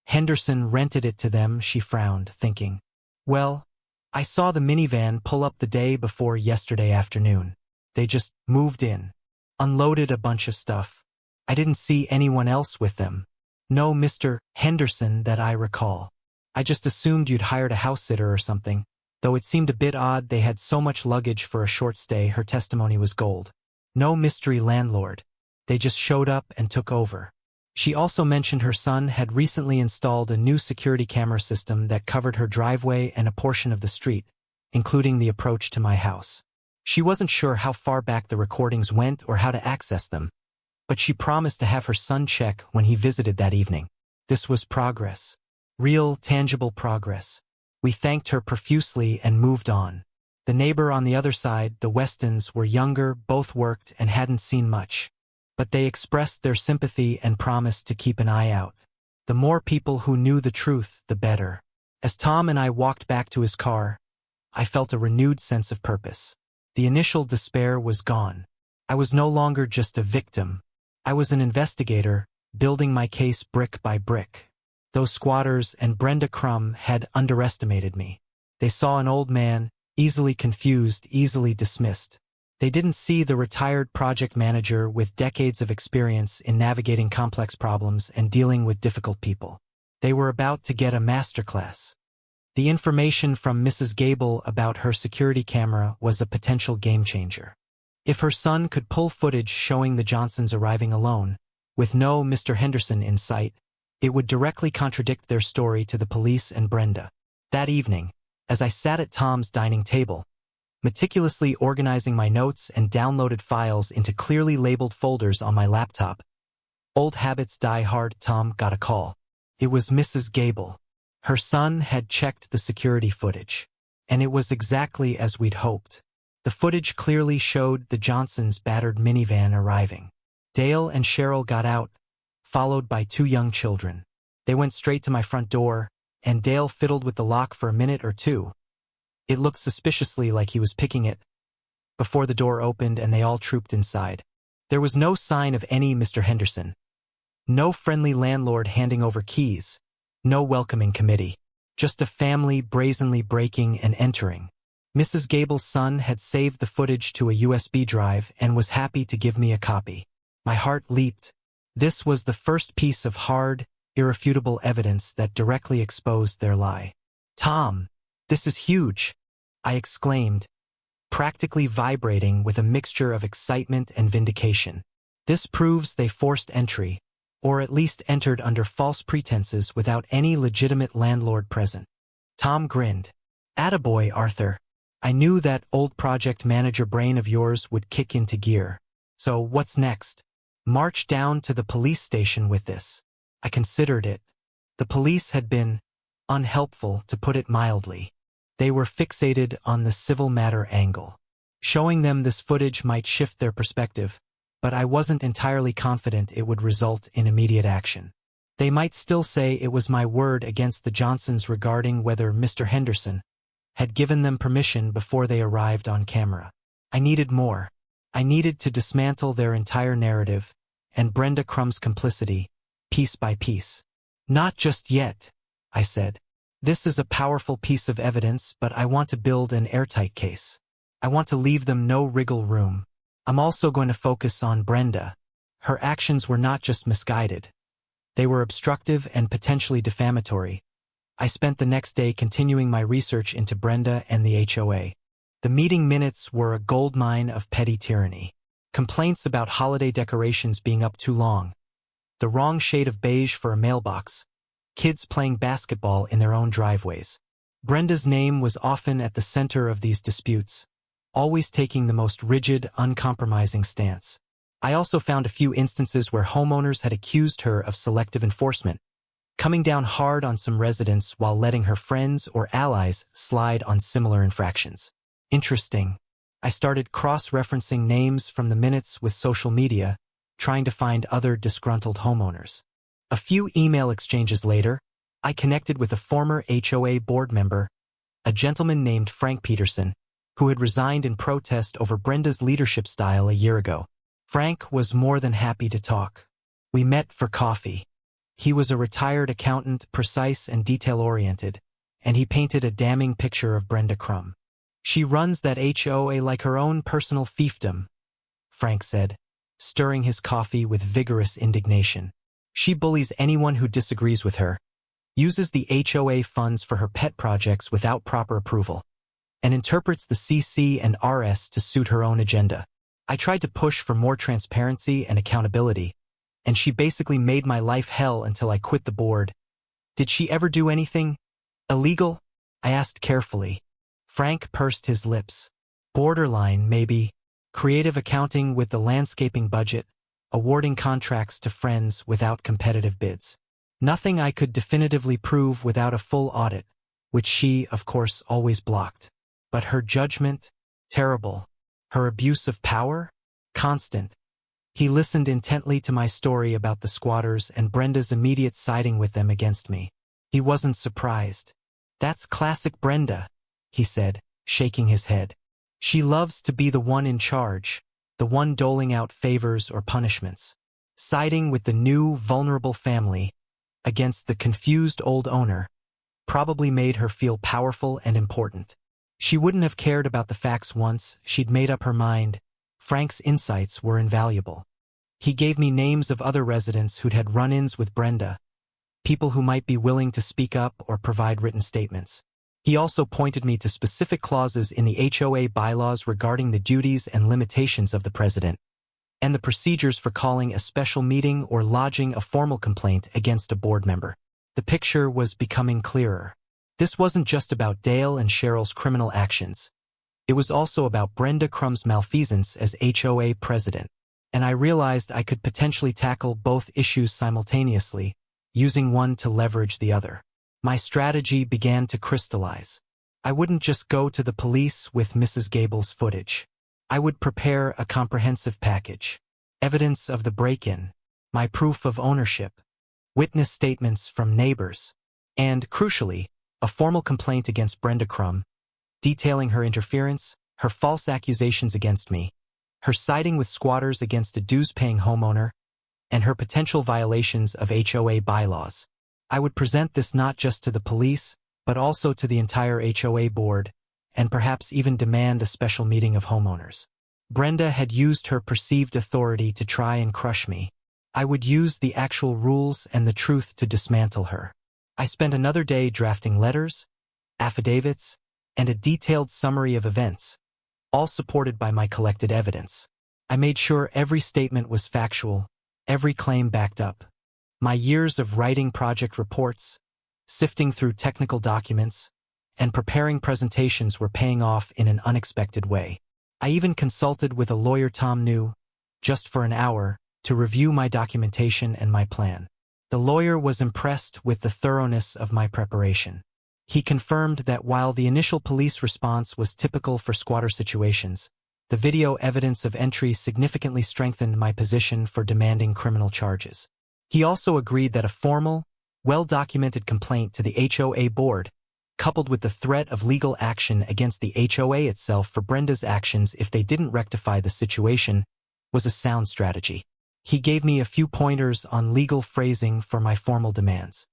S1: Henderson rented it to them, she frowned, thinking. Well, I saw the minivan pull up the day before yesterday afternoon. They just moved in, unloaded a bunch of stuff. I didn't see anyone else with them. No Mr. Henderson that I recall. I just assumed you'd hired a house sitter or something, though it seemed a bit odd they had so much luggage for a short stay. Her testimony was gold. No mystery landlord. They just showed up and took over. She also mentioned her son had recently installed a new security camera system that covered her driveway and a portion of the street, including the approach to my house. She wasn't sure how far back the recordings went or how to access them, but she promised to have her son check when he visited that evening. This was progress. Real, tangible progress. We thanked her profusely and moved on. The neighbor on the other side, the Westons, were younger, both worked, and hadn't seen much. But they expressed their sympathy and promised to keep an eye out. The more people who knew the truth, the better. As Tom and I walked back to his car, I felt a renewed sense of purpose. The initial despair was gone. I was no longer just a victim. I was an investigator, building my case brick by brick. Those squatters and Brenda Crum had underestimated me. They saw an old man, easily confused, easily dismissed. They didn't see the retired project manager with decades of experience in navigating complex problems and dealing with difficult people. They were about to get a masterclass. The information from Mrs. Gable about her security camera was a potential game-changer. If her son could pull footage showing the Johnsons arriving alone, with no Mr. Henderson in sight, it would directly contradict their story to the police and Brenda. That evening, as I sat at Tom's dining table, meticulously organizing my notes and downloaded files into clearly labeled folders on my laptop, old habits die hard, Tom got a call. It was Mrs. Gable. Her son had checked the security footage, and it was exactly as we'd hoped. The footage clearly showed the Johnsons' battered minivan arriving. Dale and Cheryl got out, followed by two young children. They went straight to my front door, and Dale fiddled with the lock for a minute or two. It looked suspiciously like he was picking it, before the door opened and they all trooped inside. There was no sign of any Mr. Henderson. No friendly landlord handing over keys. No welcoming committee. Just a family brazenly breaking and entering. Mrs. Gable's son had saved the footage to a USB drive and was happy to give me a copy. My heart leaped. This was the first piece of hard, irrefutable evidence that directly exposed their lie. Tom, this is huge. I exclaimed, practically vibrating with a mixture of excitement and vindication. This proves they forced entry, or at least entered under false pretenses without any legitimate landlord present. Tom grinned. Attaboy, Arthur. I knew that old project manager brain of yours would kick into gear. So what's next? March down to the police station with this. I considered it. The police had been unhelpful, to put it mildly. They were fixated on the civil matter angle. Showing them this footage might shift their perspective, but I wasn't entirely confident it would result in immediate action. They might still say it was my word against the Johnsons regarding whether Mr. Henderson had given them permission before they arrived on camera. I needed more. I needed to dismantle their entire narrative and Brenda Crumb's complicity, piece by piece. Not just yet, I said. This is a powerful piece of evidence, but I want to build an airtight case. I want to leave them no wriggle room. I'm also going to focus on Brenda. Her actions were not just misguided. They were obstructive and potentially defamatory. I spent the next day continuing my research into Brenda and the HOA. The meeting minutes were a goldmine of petty tyranny. Complaints about holiday decorations being up too long, the wrong shade of beige for a mailbox, kids playing basketball in their own driveways. Brenda's name was often at the center of these disputes, always taking the most rigid, uncompromising stance. I also found a few instances where homeowners had accused her of selective enforcement, coming down hard on some residents while letting her friends or allies slide on similar infractions. Interesting. I started cross-referencing names from the minutes with social media, trying to find other disgruntled homeowners. A few email exchanges later, I connected with a former HOA board member, a gentleman named Frank Peterson, who had resigned in protest over Brenda's leadership style a year ago. Frank was more than happy to talk. We met for coffee. He was a retired accountant, precise and detail-oriented, and he painted a damning picture of Brenda Crumb. She runs that HOA like her own personal fiefdom, Frank said, stirring his coffee with vigorous indignation. She bullies anyone who disagrees with her, uses the HOA funds for her pet projects without proper approval, and interprets the CC and RS to suit her own agenda. I tried to push for more transparency and accountability, and she basically made my life hell until I quit the board. Did she ever do anything illegal? I asked carefully. Frank pursed his lips. Borderline, maybe. Creative accounting with the landscaping budget, awarding contracts to friends without competitive bids. Nothing I could definitively prove without a full audit, which she, of course, always blocked. But her judgment? Terrible. Her abuse of power? Constant. He listened intently to my story about the squatters and Brenda's immediate siding with them against me. He wasn't surprised. That's classic Brenda, he said, shaking his head. She loves to be the one in charge, the one doling out favors or punishments. Siding with the new, vulnerable family against the confused old owner probably made her feel powerful and important. She wouldn't have cared about the facts once she'd made up her mind. Frank's insights were invaluable. He gave me names of other residents who'd had run-ins with Brenda, people who might be willing to speak up or provide written statements. He also pointed me to specific clauses in the HOA bylaws regarding the duties and limitations of the president, and the procedures for calling a special meeting or lodging a formal complaint against a board member. The picture was becoming clearer. This wasn't just about Dale and Cheryl's criminal actions. It was also about Brenda Crumb's malfeasance as HOA president, and I realized I could potentially tackle both issues simultaneously, using one to leverage the other. My strategy began to crystallize. I wouldn't just go to the police with Mrs. Gable's footage. I would prepare a comprehensive package. Evidence of the break-in, my proof of ownership, witness statements from neighbors, and, crucially, a formal complaint against Brenda Crumb, detailing her interference, her false accusations against me, her siding with squatters against a dues-paying homeowner, and her potential violations of HOA bylaws. I would present this not just to the police, but also to the entire HOA board, and perhaps even demand a special meeting of homeowners. Brenda had used her perceived authority to try and crush me. I would use the actual rules and the truth to dismantle her. I spent another day drafting letters, affidavits, and a detailed summary of events, all supported by my collected evidence. I made sure every statement was factual, every claim backed up. My years of writing project reports, sifting through technical documents, and preparing presentations were paying off in an unexpected way. I even consulted with a lawyer Tom knew, just for an hour, to review my documentation and my plan. The lawyer was impressed with the thoroughness of my preparation. He confirmed that while the initial police response was typical for squatter situations, the video evidence of entry significantly strengthened my position for demanding criminal charges. He also agreed that a formal, well-documented complaint to the HOA board, coupled with the threat of legal action against the HOA itself for Brenda's actions if they didn't rectify the situation, was a sound strategy. He gave me a few pointers on legal phrasing for my formal demands.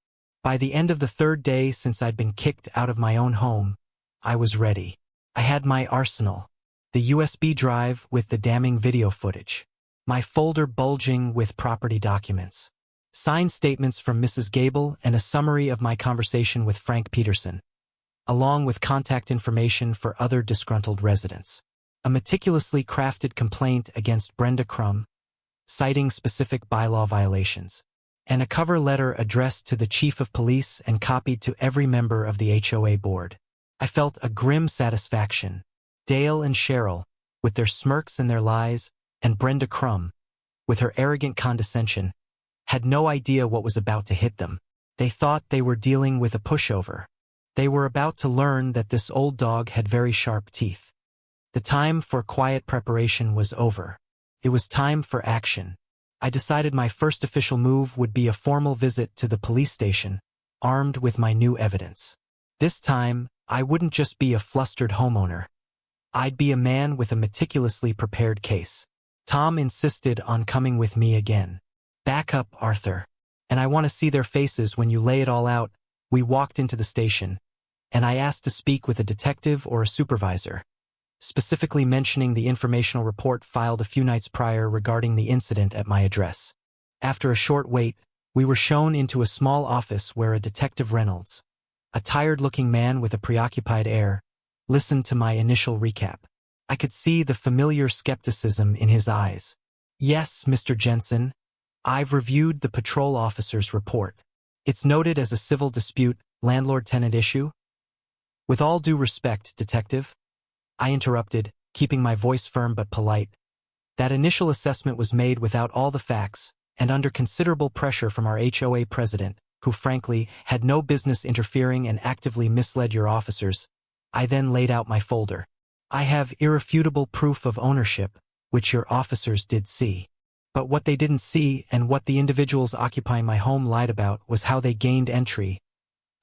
S1: By the end of the third day since I'd been kicked out of my own home, I was ready. I had my arsenal, the USB drive with the damning video footage, my folder bulging with property documents, signed statements from Mrs. Gable, and a summary of my conversation with Frank Peterson, along with contact information for other disgruntled residents. A meticulously crafted complaint against Brenda Crum, citing specific bylaw violations, and a cover letter addressed to the chief of police and copied to every member of the HOA board. I felt a grim satisfaction. Dale and Cheryl, with their smirks and their lies, and Brenda Crum, with her arrogant condescension, had no idea what was about to hit them. They thought they were dealing with a pushover. They were about to learn that this old dog had very sharp teeth. The time for quiet preparation was over. It was time for action. I decided my first official move would be a formal visit to the police station, armed with my new evidence. This time, I wouldn't just be a flustered homeowner. I'd be a man with a meticulously prepared case. Tom insisted on coming with me again. "Back up, Arthur. And I want to see their faces when you lay it all out." We walked into the station, and I asked to speak with a detective or a supervisor, specifically mentioning the informational report filed a few nights prior regarding the incident at my address. After a short wait, we were shown into a small office where a Detective Reynolds, a tired-looking man with a preoccupied air, listened to my initial recap. I could see the familiar skepticism in his eyes. "Yes, Mr. Jensen, I've reviewed the patrol officer's report. It's noted as a civil dispute, landlord-tenant issue." "With all due respect, Detective," I interrupted, keeping my voice firm but polite. "That initial assessment was made without all the facts and under considerable pressure from our HOA president, who frankly had no business interfering and actively misled your officers." I then laid out my folder. "I have irrefutable proof of ownership, which your officers did see. But what they didn't see and what the individuals occupying my home lied about was how they gained entry."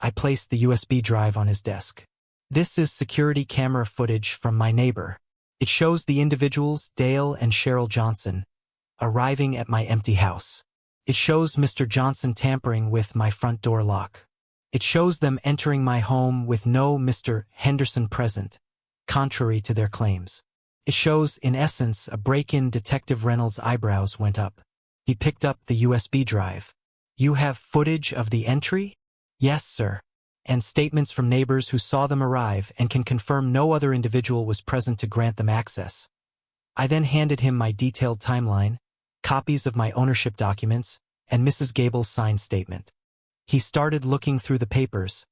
S1: I placed the USB drive on his desk. "This is security camera footage from my neighbor. It shows the individuals, Dale and Cheryl Johnson, arriving at my empty house. It shows Mr. Johnson tampering with my front door lock. It shows them entering my home with no Mr. Henderson present, contrary to their claims. It shows, in essence, a break-in." Detective Reynolds' eyebrows went up. He picked up the USB drive. "You have footage of the entry?" "Yes, sir. And statements from neighbors who saw them arrive and can confirm no other individual was present to grant them access." I then handed him my detailed timeline, copies of my ownership documents, and Mrs. Gable's signed statement. He started looking through the papers,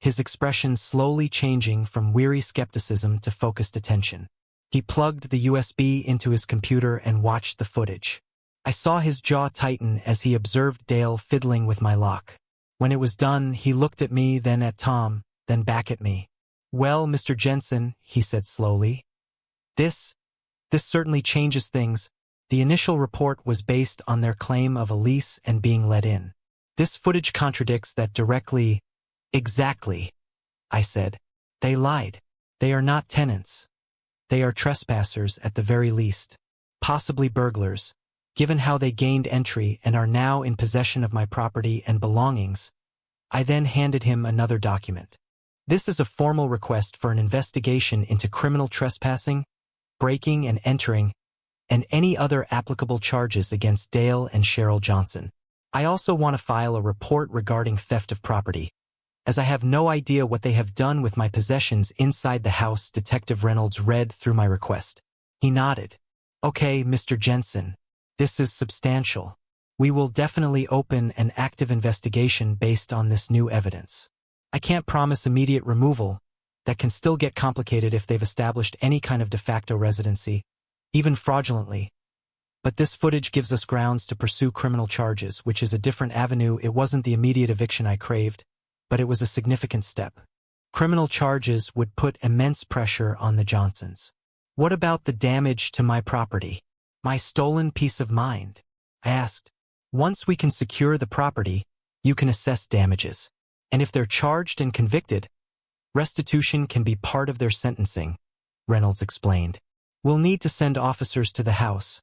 S1: his expression slowly changing from weary skepticism to focused attention. He plugged the USB into his computer and watched the footage. I saw his jaw tighten as he observed Dale fiddling with my lock. When it was done, he looked at me, then at Tom, then back at me. "Well, Mr. Jensen," he said slowly, This certainly changes things. The initial report was based on their claim of a lease and being let in. This footage contradicts that directly." "Exactly," I said. "They lied. They are not tenants. They are trespassers at the very least, possibly burglars, given how they gained entry and are now in possession of my property and belongings." I then handed him another document. "This is a formal request for an investigation into criminal trespassing, breaking and entering, and any other applicable charges against Dale and Cheryl Johnson. I also want to file a report regarding theft of property, As I have no idea what they have done with my possessions inside the house, Detective Reynolds read through my request. He nodded. Okay, Mr. Jensen. This is substantial. We will definitely open an active investigation based on this new evidence. I can't promise immediate removal. That can still get complicated if they've established any kind of de facto residency, even fraudulently. But this footage gives us grounds to pursue criminal charges, which is a different avenue. It wasn't the immediate eviction I craved, but it was a significant step. Criminal charges would put immense pressure on the Johnsons. What about the damage to my property? My stolen peace of mind? I asked. Once we can secure the property, you can assess damages. And if they're charged and convicted, restitution can be part of their sentencing, Reynolds explained. We'll need to send officers to the house,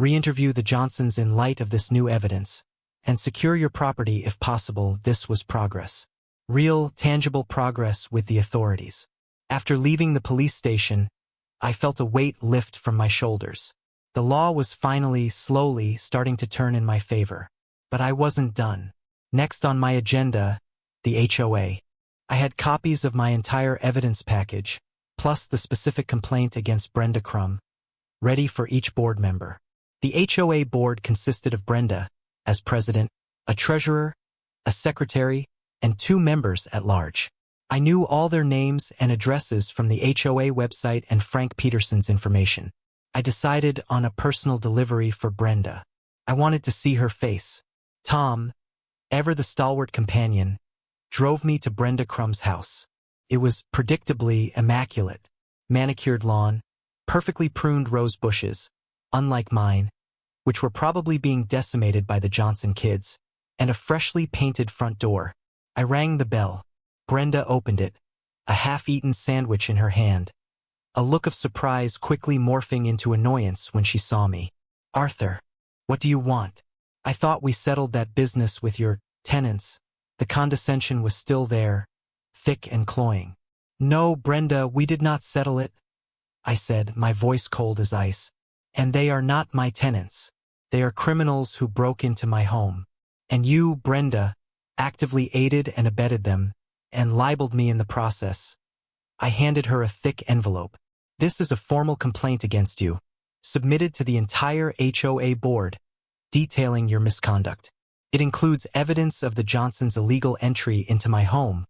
S1: re-interview the Johnsons in light of this new evidence, and secure your property if possible. This was progress. Real, tangible progress with the authorities. After leaving the police station, I felt a weight lift from my shoulders. The law was finally, slowly, starting to turn in my favor. But I wasn't done. Next on my agenda, the HOA. I had copies of my entire evidence package, plus the specific complaint against Brenda Crum, ready for each board member. The HOA board consisted of Brenda, as president, a treasurer, a secretary, and 2 members at large. I knew all their names and addresses from the HOA website and Frank Peterson's information. I decided on a personal delivery for Brenda. I wanted to see her face. Tom, ever the stalwart companion, drove me to Brenda Crum's house. It was predictably immaculate. Manicured lawn, perfectly pruned rose bushes, unlike mine, which were probably being decimated by the Johnson kids, and a freshly painted front door. I rang the bell. Brenda opened it, a half-eaten sandwich in her hand, a look of surprise quickly morphing into annoyance when she saw me. Arthur, what do you want? I thought we settled that business with your tenants. The condescension was still there, thick and cloying. No, Brenda, we did not settle it, I said, my voice cold as ice. And they are not my tenants. They are criminals who broke into my home. And you, Brenda, actively aided and abetted them, and libeled me in the process. I handed her a thick envelope. This is a formal complaint against you, submitted to the entire HOA board, detailing your misconduct. It includes evidence of the Johnsons' illegal entry into my home,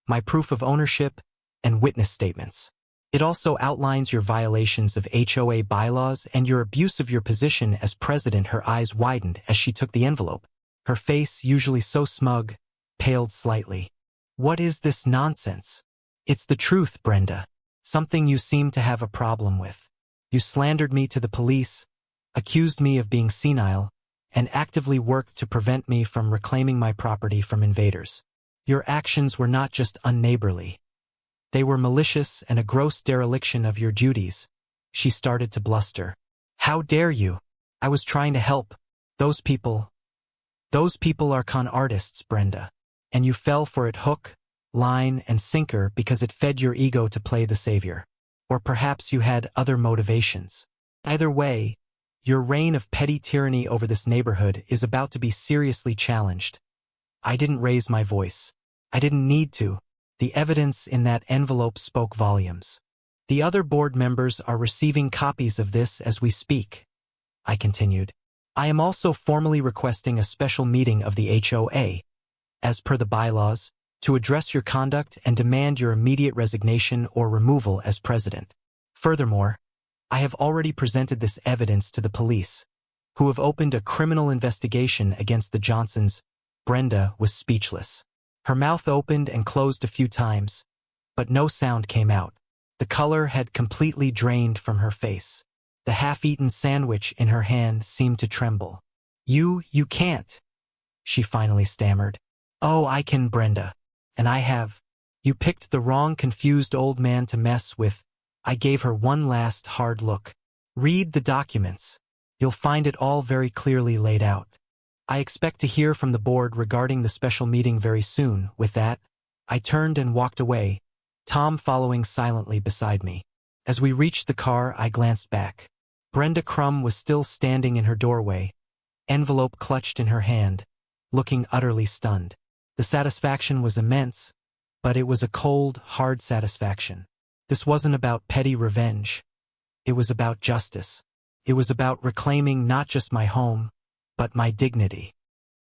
S1: my proof of ownership, and witness statements. It also outlines your violations of HOA bylaws and your abuse of your position as president. Her eyes widened as she took the envelope. Her face, usually so smug, paled slightly. What is this nonsense? It's the truth, Brenda. Something you seem to have a problem with. You slandered me to the police, accused me of being senile, and actively worked to prevent me from reclaiming my property from invaders. Your actions were not just unneighborly. They were malicious and a gross dereliction of your duties. She started to bluster. How dare you? I was trying to help. Those people are con artists, Brenda. And you fell for it hook, line, and sinker because it fed your ego to play the savior. Or perhaps you had other motivations. Either way, your reign of petty tyranny over this neighborhood is about to be seriously challenged. I didn't raise my voice. I didn't need to. The evidence in that envelope spoke volumes. The other board members are receiving copies of this as we speak, I continued. I am also formally requesting a special meeting of the HOA, as per the bylaws, to address your conduct and demand your immediate resignation or removal as president. Furthermore, I have already presented this evidence to the police, who have opened a criminal investigation against the Johnsons. Brenda was speechless. Her mouth opened and closed a few times, but no sound came out. The color had completely drained from her face. The half-eaten sandwich in her hand seemed to tremble. You can't, she finally stammered. Oh, I can, Brenda. And I have. You picked the wrong confused old man to mess with. I gave her one last hard look. Read the documents. You'll find it all very clearly laid out. I expect to hear from the board regarding the special meeting very soon. With that, I turned and walked away, Tom following silently beside me. As we reached the car, I glanced back. Brenda Crum was still standing in her doorway, envelope clutched in her hand, looking utterly stunned. The satisfaction was immense, but it was a cold, hard satisfaction. This wasn't about petty revenge. It was about justice. It was about reclaiming not just my home, but my dignity.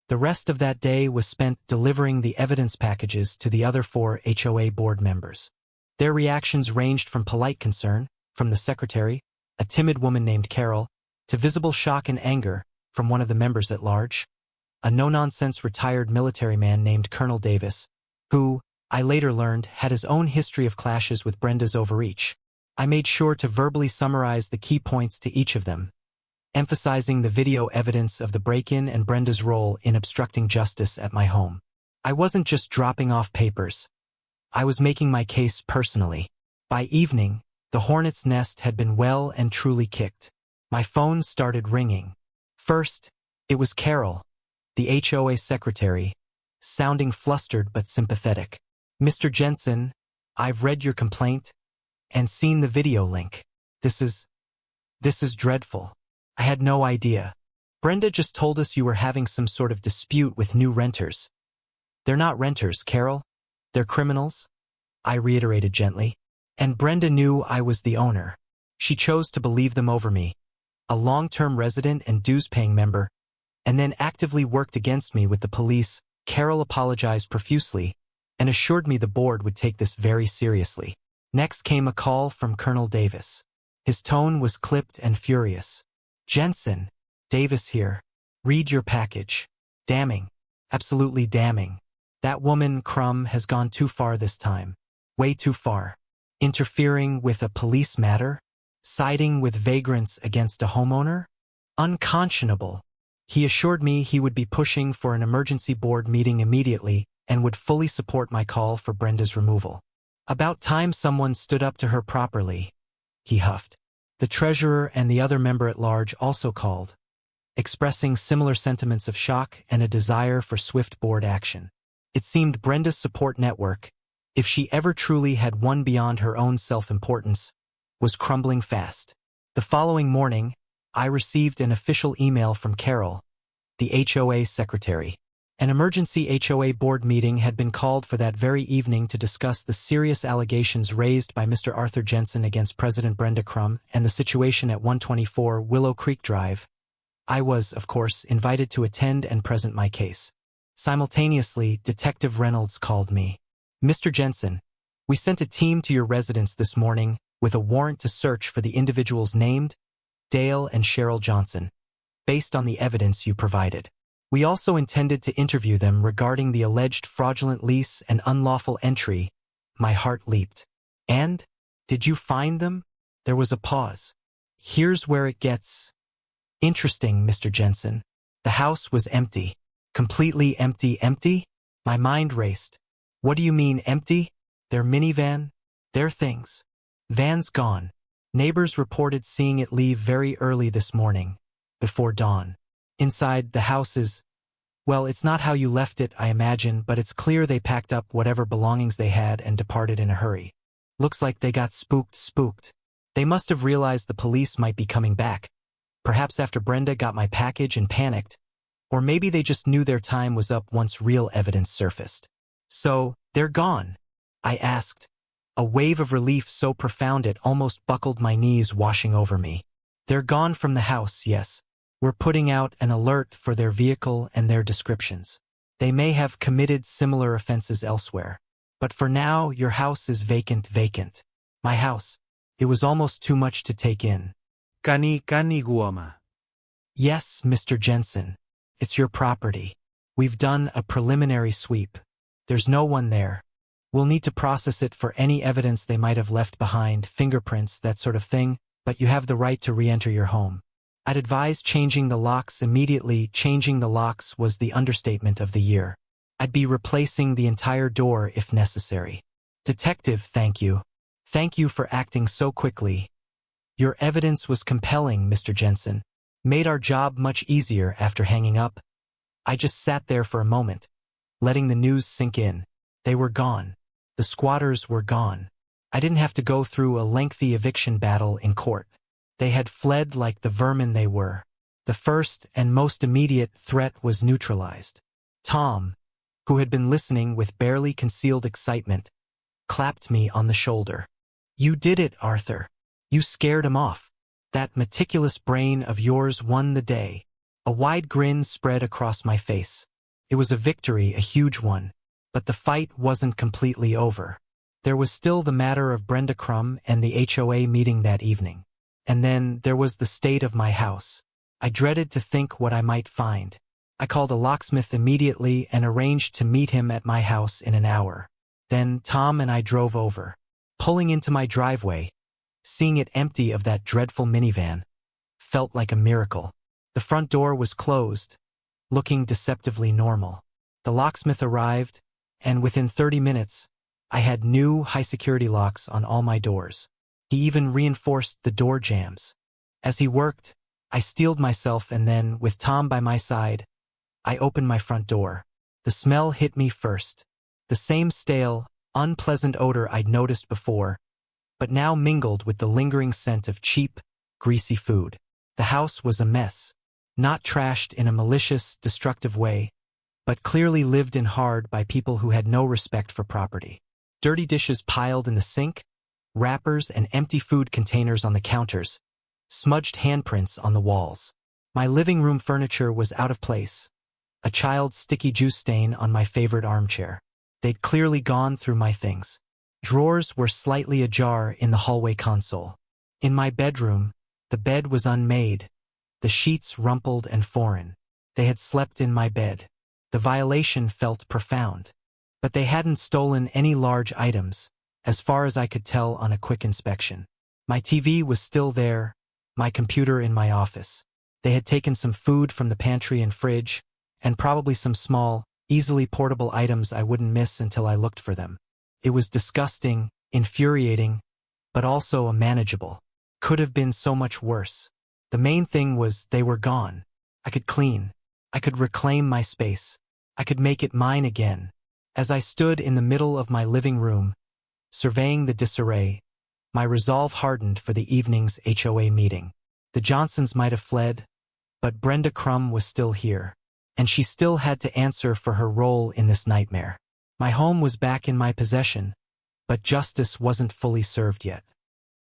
S1: The rest of that day was spent delivering the evidence packages to the other 4 HOA board members. Their reactions ranged from polite concern, from the secretary, a timid woman named Carol, to visible shock and anger from one of the members at large, a no-nonsense retired military man named Colonel Davis, who, I later learned, had his own history of clashes with Brenda's overreach. I made sure to verbally summarize the key points to each of them, emphasizing the video evidence of the break-in and Brenda's role in obstructing justice at my home. I wasn't just dropping off papers. I was making my case personally. By evening, the hornet's nest had been well and truly kicked. My phone started ringing. First, it was Carol, the HOA secretary, sounding flustered but sympathetic. "Mr. Jensen, I've read your complaint and seen the video link. This is dreadful. I had no idea. Brenda just told us you were having some sort of dispute with new renters." "They're not renters, Carol. They're criminals," I reiterated gently. "And Brenda knew I was the owner. She chose to believe them over me, a long-term resident and dues-paying member, and then actively worked against me with the police." Carol apologized profusely and assured me the board would take this very seriously. Next came a call from Colonel Davis. His tone was clipped and furious. "Jensen, Davis here. Read your package. Damning. Absolutely damning. That woman, Crum, has gone too far this time. Way too far. Interfering with a police matter? Siding with vagrants against a homeowner? Unconscionable." He assured me he would be pushing for an emergency board meeting immediately and would fully support my call for Brenda's removal. "About time someone stood up to her properly," he huffed. The treasurer and the other member at large also called, expressing similar sentiments of shock and a desire for swift board action. It seemed Brenda's support network, if she ever truly had one beyond her own self-importance, was crumbling fast. The following morning, I received an official email from Carol, the HOA secretary. An emergency HOA board meeting had been called for that very evening to discuss the serious allegations raised by Mr. Arthur Jensen against President Brenda Crum and the situation at 124 Willow Creek Drive. I was, of course, invited to attend and present my case. Simultaneously, Detective Reynolds called me. "Mr. Jensen, we sent a team to your residence this morning with a warrant to search for the individuals named Dale and Cheryl Johnson, based on the evidence you provided. We also intended to interview them regarding the alleged fraudulent lease and unlawful entry." My heart leaped. "And? Did you find them?" There was a pause. "Here's where it gets interesting, Mr. Jensen. The house was empty. Completely empty. Empty?" My mind raced. "What do you mean empty? Their minivan? Their things?" "Van's gone. Neighbors reported seeing it leave very early this morning, before dawn. Inside, the house is, well, it's not how you left it, I imagine, but it's clear they packed up whatever belongings they had and departed in a hurry. Looks like they got spooked. They must have realized the police might be coming back. Perhaps after Brenda got my package and panicked. Or maybe they just knew their time was up once real evidence surfaced." "So, they're gone?" I asked, a wave of relief so profound it almost buckled my knees, washing over me. "They're gone from the house, yes. We're putting out an alert for their vehicle and their descriptions. They may have committed similar offenses elsewhere. But for now, your house is vacant. My house. It was almost too much to take in."
S2: Kani guama.
S1: "Yes, Mr. Jensen. It's your property. We've done a preliminary sweep. There's no one there. We'll need to process it for any evidence they might have left behind, fingerprints, that sort of thing, but you have the right to re-enter your home. I'd advise changing the locks immediately." Changing the locks was the understatement of the year. I'd be replacing the entire door if necessary. "Detective, thank you. Thank you for acting so quickly. Your evidence was compelling, Mr. Jensen. Made our job much easier." After hanging up, I just sat there for a moment, letting the news sink in. They were gone. The squatters were gone. I didn't have to go through a lengthy eviction battle in court. They had fled like the vermin they were. The first and most immediate threat was neutralized. Tom, who had been listening with barely concealed excitement, clapped me on the shoulder. "You did it, Arthur. You scared him off. That meticulous brain of yours won the day." A wide grin spread across my face. It was a victory, a huge one. But the fight wasn't completely over. There was still the matter of Brenda Crumb and the HOA meeting that evening. And then there was the state of my house. I dreaded to think what I might find. I called a locksmith immediately and arranged to meet him at my house in an hour. Then Tom and I drove over. Pulling into my driveway, seeing it empty of that dreadful minivan, felt like a miracle. The front door was closed, looking deceptively normal. The locksmith arrived, and within 30 minutes, I had new high-security locks on all my doors. He even reinforced the door jambs. As he worked, I steeled myself, and then, with Tom by my side, I opened my front door. The smell hit me first. The same stale, unpleasant odor I'd noticed before, but now mingled with the lingering scent of cheap, greasy food. The house was a mess. Not trashed in a malicious, destructive way, but clearly lived in hard by people who had no respect for property. Dirty dishes piled in the sink, wrappers and empty food containers on the counters, smudged handprints on the walls. My living room furniture was out of place, a child's sticky juice stain on my favorite armchair. They'd clearly gone through my things. Drawers were slightly ajar in the hallway console. In my bedroom, the bed was unmade, the sheets rumpled and foreign. They had slept in my bed. The violation felt profound. But they hadn't stolen any large items, as far as I could tell on a quick inspection. My TV was still there, my computer in my office. They had taken some food from the pantry and fridge, and probably some small, easily portable items I wouldn't miss until I looked for them. It was disgusting, infuriating, but also manageable. Could have been so much worse. The main thing was they were gone. I could clean. I could reclaim my space. I could make it mine again. As I stood in the middle of my living room, surveying the disarray, my resolve hardened for the evening's HOA meeting. The Johnsons might have fled, but Brenda Crumb was still here, and she still had to answer for her role in this nightmare. My home was back in my possession, but justice wasn't fully served yet.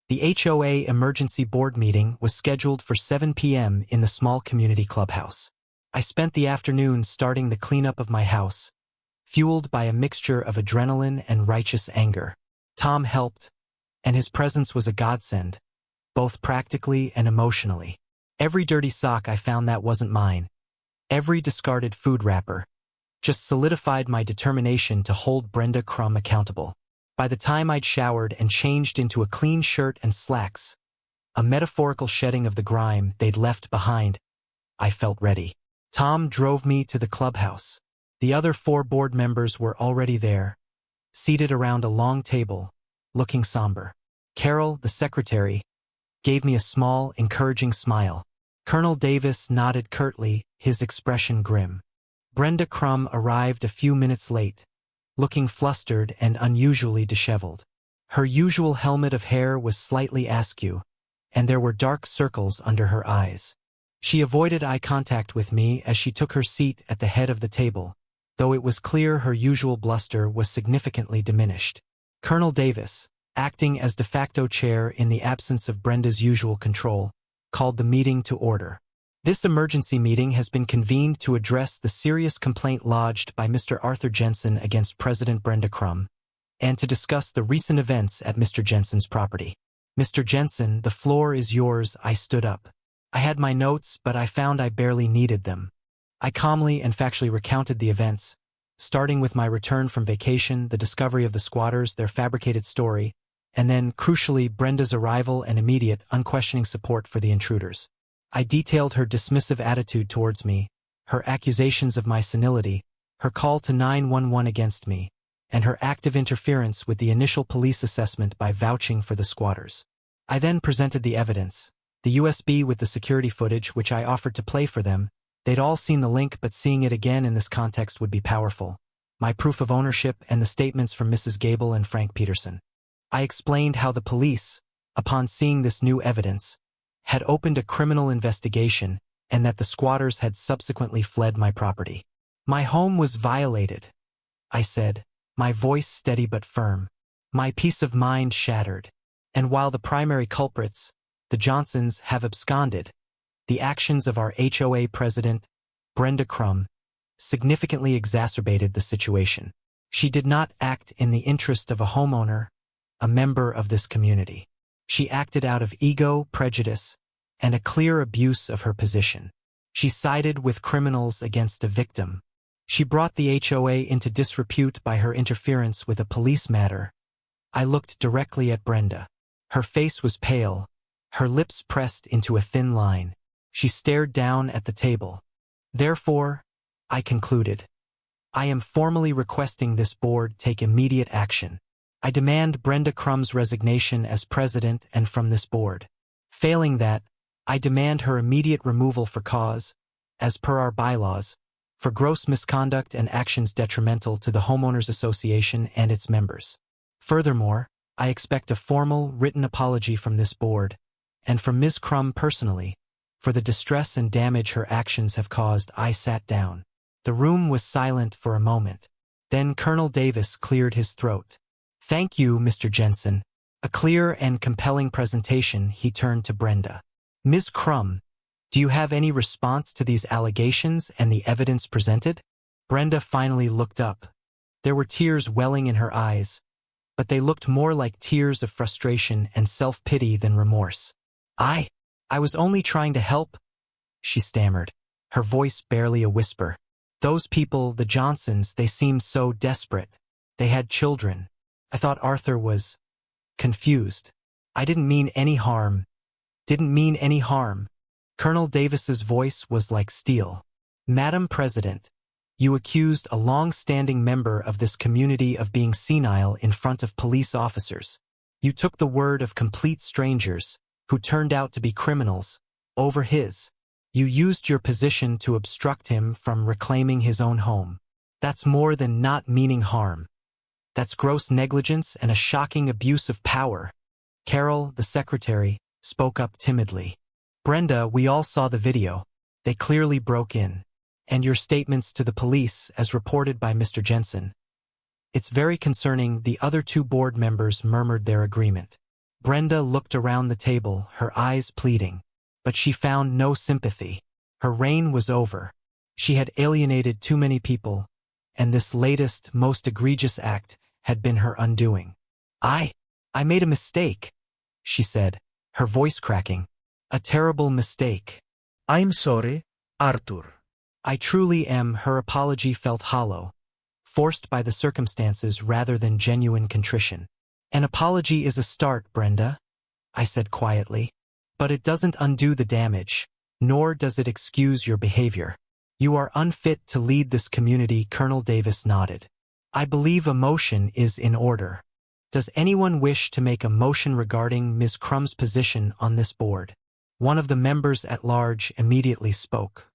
S1: The HOA emergency board meeting was scheduled for 7 p.m. in the small community clubhouse. I spent the afternoon starting the cleanup of my house, fueled by a mixture of adrenaline and righteous anger. Tom helped, and his presence was a godsend, both practically and emotionally. Every dirty sock I found that wasn't mine, every discarded food wrapper, just solidified my determination to hold Brenda Crumb accountable. By the time I'd showered and changed into a clean shirt and slacks, a metaphorical shedding of the grime they'd left behind, I felt ready. Tom drove me to the clubhouse. The other 4 board members were already there, seated around a long table, looking somber. Carol, the secretary, gave me a small, encouraging smile. Colonel Davis nodded curtly, his expression grim. Brenda Crumb arrived a few minutes late, looking flustered and unusually disheveled. Her usual helmet of hair was slightly askew, and there were dark circles under her eyes. She avoided eye contact with me as she took her seat at the head of the table, though it was clear her usual bluster was significantly diminished. Colonel Davis, acting as de facto chair in the absence of Brenda's usual control, called the meeting to order. This emergency meeting has been convened to address the serious complaint lodged by Mr. Arthur Jensen against President Brenda Crumb, and to discuss the recent events at Mr. Jensen's property. Mr. Jensen, the floor is yours. I stood up. I had my notes, but I found I barely needed them. I calmly and factually recounted the events, starting with my return from vacation, the discovery of the squatters, their fabricated story, and then, crucially, Brenda's arrival and immediate, unquestioning support for the intruders. I detailed her dismissive attitude towards me, her accusations of my senility, her call to 911 against me, and her active interference with the initial police assessment by vouching for the squatters. I then presented the evidence, the USB with the security footage which I offered to play for them. They'd all seen the link, but seeing it again in this context would be powerful. My proof of ownership and the statements from Mrs. Gable and Frank Peterson. I explained how the police, upon seeing this new evidence, had opened a criminal investigation and that the squatters had subsequently fled my property. My home was violated, I said, my voice steady but firm. My peace of mind shattered. And while the primary culprits, the Johnsons, have absconded, the actions of our HOA president, Brenda Crum, significantly exacerbated the situation. She did not act in the interest of a homeowner, a member of this community. She acted out of ego, prejudice, and a clear abuse of her position. She sided with criminals against a victim. She brought the HOA into disrepute by her interference with a police matter. I looked directly at Brenda. Her face was pale, her lips pressed into a thin line. She stared down at the table. Therefore, I concluded, I am formally requesting this board take immediate action. I demand Brenda Crum's resignation as president and from this board. Failing that, I demand her immediate removal for cause, as per our bylaws, for gross misconduct and actions detrimental to the Homeowners Association and its members. Furthermore, I expect a formal, written apology from this board, and from Ms. Crum personally, for the distress and damage her actions have caused. I sat down. The room was silent for a moment. Then Colonel Davis cleared his throat. Thank you, Mr. Jensen. A clear and compelling presentation. He turned to Brenda. Ms. Crum, do you have any response to these allegations and the evidence presented? Brenda finally looked up. There were tears welling in her eyes, but they looked more like tears of frustration and self-pity than remorse. I was only trying to help, she stammered, her voice barely a whisper. Those people, the Johnsons, they seemed so desperate. They had children. I thought Arthur was confused. I didn't mean any harm. Colonel Davis's voice was like steel. Madam President, you accused a long-standing member of this community of being senile in front of police officers. You took the word of complete strangers, who turned out to be criminals, over his. You used your position to obstruct him from reclaiming his own home. That's more than not meaning harm. That's gross negligence and a shocking abuse of power. Carol, the secretary, spoke up timidly. Brenda, we all saw the video. They clearly broke in. And your statements to the police, as reported by Mr. Jensen. It's very concerning. The other two board members murmured their agreement. Brenda looked around the table, her eyes pleading. But she found no sympathy. Her reign was over. She had alienated too many people, and this latest, most egregious act had been her undoing. I made a mistake, she said, her voice cracking. A terrible mistake.
S2: I'm sorry, Arthur.
S1: I truly am. Her apology felt hollow, forced by the circumstances rather than genuine contrition. An apology is a start, Brenda, I said quietly. But it doesn't undo the damage, nor does it excuse your behavior. You are unfit to lead this community. Colonel Davis nodded. I believe a motion is in order. Does anyone wish to make a motion regarding Ms. Crum's position on this board? One of the members at large immediately spoke.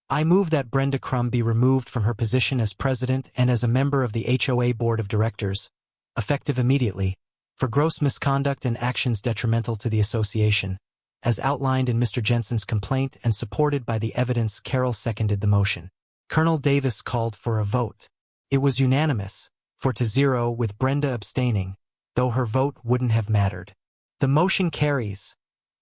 S1: I move that Brenda Crum be removed from her position as president and as a member of the HOA Board of Directors, effective immediately, for gross misconduct and actions detrimental to the association, as outlined in Mr. Jensen's complaint and supported by the evidence. Carol seconded the motion. Colonel Davis called for a vote. It was unanimous, 4-0, with Brenda abstaining, though her vote wouldn't have mattered. The motion carries,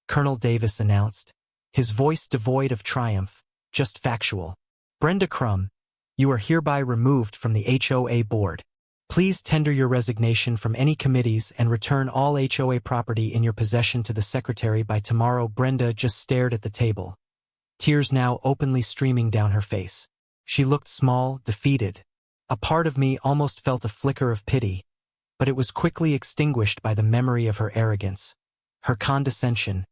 S1: Colonel Davis announced, his voice devoid of triumph, just factual. Brenda Crum, you are hereby removed from the HOA board. Please tender your resignation from any committees and return all HOA property in your possession to the secretary by tomorrow. Brenda just stared at the table, tears now openly streaming down her face. She looked small, defeated. A part of me almost felt a flicker of pity, but it was quickly extinguished by the memory of her arrogance, her condescension,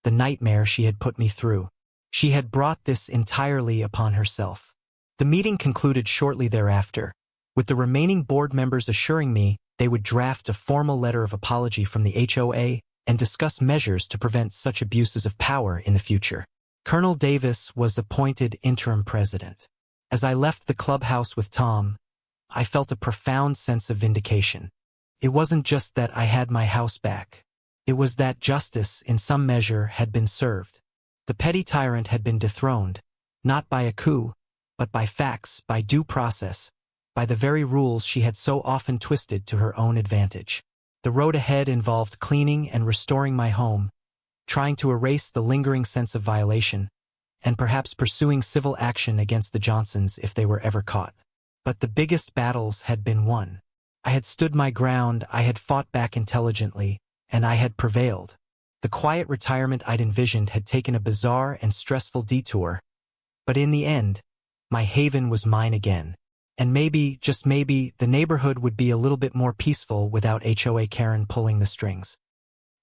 S1: the nightmare she had put me through. She had brought this entirely upon herself. The meeting concluded shortly thereafter, with the remaining board members assuring me they would draft a formal letter of apology from the HOA and discuss measures to prevent such abuses of power in the future. Colonel Davis was appointed interim president. As I left the clubhouse with Tom, I felt a profound sense of vindication. It wasn't just that I had my house back. It was that justice, in some measure, had been served. The petty tyrant had been dethroned, not by a coup, but by facts, by due process, by the very rules she had so often twisted to her own advantage. The road ahead involved cleaning and restoring my home, trying to erase the lingering sense of violation, and perhaps pursuing civil action against the Johnsons if they were ever caught. But the biggest battles had been won. I had stood my ground, I had fought back intelligently, and I had prevailed. The quiet retirement I'd envisioned had taken a bizarre and stressful detour, but in the end, my haven was mine again. And maybe, just maybe, the neighborhood would be a little bit more peaceful without HOA Karen pulling the strings.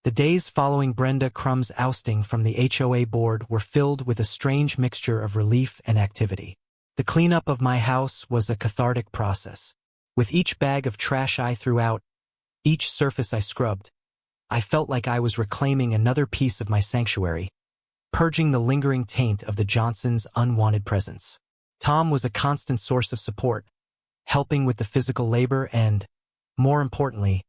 S1: The days following Brenda Crumb's ousting from the HOA board were filled with a strange mixture of relief and activity. The cleanup of my house was a cathartic process. With each bag of trash I threw out, each surface I scrubbed, I felt like I was reclaiming another piece of my sanctuary, purging the lingering taint of the Johnsons' unwanted presence. Tom was a constant source of support, helping with the physical labor and, more importantly,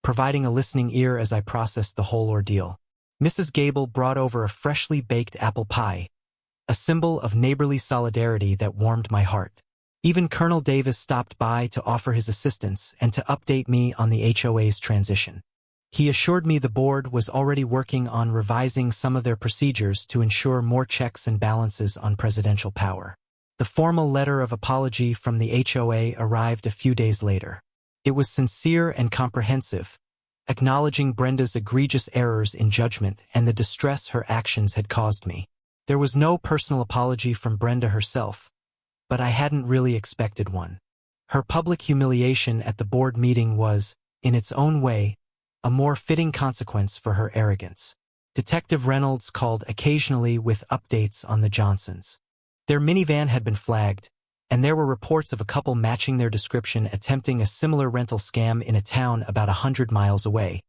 S1: providing a listening ear as I processed the whole ordeal. Mrs. Gable brought over a freshly baked apple pie, a symbol of neighborly solidarity that warmed my heart. Even Colonel Davis stopped by to offer his assistance and to update me on the HOA's transition. He assured me the board was already working on revising some of their procedures to ensure more checks and balances on presidential power. The formal letter of apology from the HOA arrived a few days later. It was sincere and comprehensive, acknowledging Brenda's egregious errors in judgment and the distress her actions had caused me. There was no personal apology from Brenda herself, but I hadn't really expected one. Her public humiliation at the board meeting was, in its own way, a more fitting consequence for her arrogance. Detective Reynolds called occasionally with updates on the Johnsons. Their minivan had been flagged, and there were reports of a couple matching their description attempting a similar rental scam in a town about 100 miles away,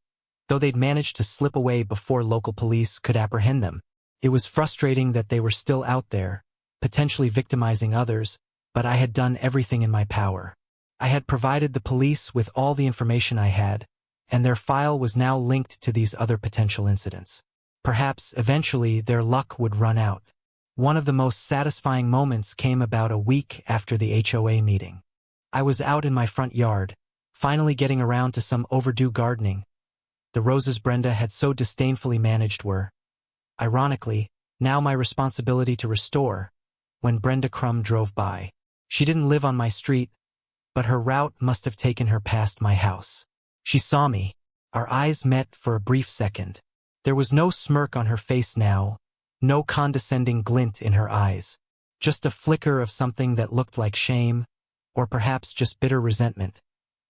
S1: though they'd managed to slip away before local police could apprehend them. It was frustrating that they were still out there, potentially victimizing others, but I had done everything in my power. I had provided the police with all the information I had, and their file was now linked to these other potential incidents. Perhaps, eventually, their luck would run out. One of the most satisfying moments came about a week after the HOA meeting. I was out in my front yard, finally getting around to some overdue gardening. The roses Brenda had so disdainfully managed were, ironically, now my responsibility to restore, when Brenda Crumb drove by. She didn't live on my street, but her route must have taken her past my house. She saw me. Our eyes met for a brief second. There was no smirk on her face now, no condescending glint in her eyes, just a flicker of something that looked like shame, or perhaps just bitter resentment,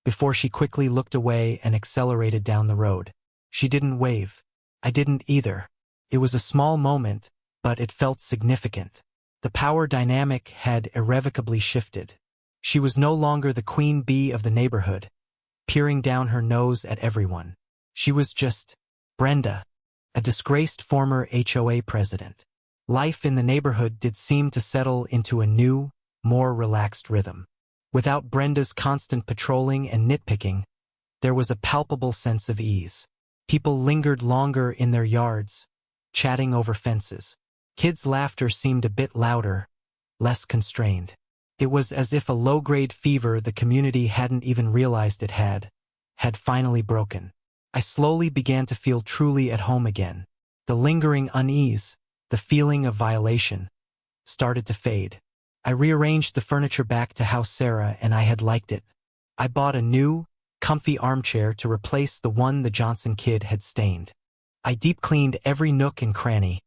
S1: before she quickly looked away and accelerated down the road. She didn't wave. I didn't either. It was a small moment, but it felt significant. The power dynamic had irrevocably shifted. She was no longer the queen bee of the neighborhood, peering down her nose at everyone. She was just Brenda, a disgraced former HOA president. Life in the neighborhood did seem to settle into a new, more relaxed rhythm. Without Brenda's constant patrolling and nitpicking, there was a palpable sense of ease. People lingered longer in their yards, chatting over fences. Kids' laughter seemed a bit louder, less constrained. It was as if a low-grade fever the community hadn't even realized it had finally broken. I slowly began to feel truly at home again. The lingering unease, the feeling of violation, started to fade. I rearranged the furniture back to how Sarah and I had liked it. I bought a new, comfy armchair to replace the one the Johnson kid had stained. I deep-cleaned every nook and cranny,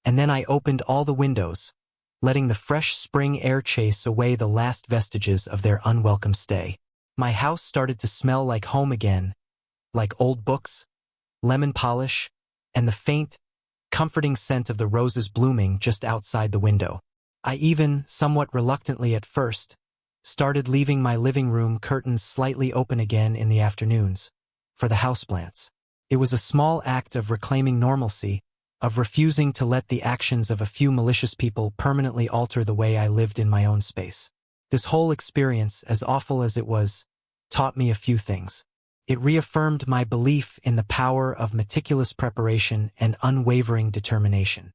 S1: and then I opened all the windows, letting the fresh spring air chase away the last vestiges of their unwelcome stay. My house started to smell like home again, like old books, lemon polish, and the faint, comforting scent of the roses blooming just outside the window. I even, somewhat reluctantly at first, started leaving my living room curtains slightly open again in the afternoons, for the houseplants. It was a small act of reclaiming normalcy, of refusing to let the actions of a few malicious people permanently alter the way I lived in my own space. This whole experience, as awful as it was, taught me a few things. It reaffirmed my belief in the power of meticulous preparation and unwavering determination.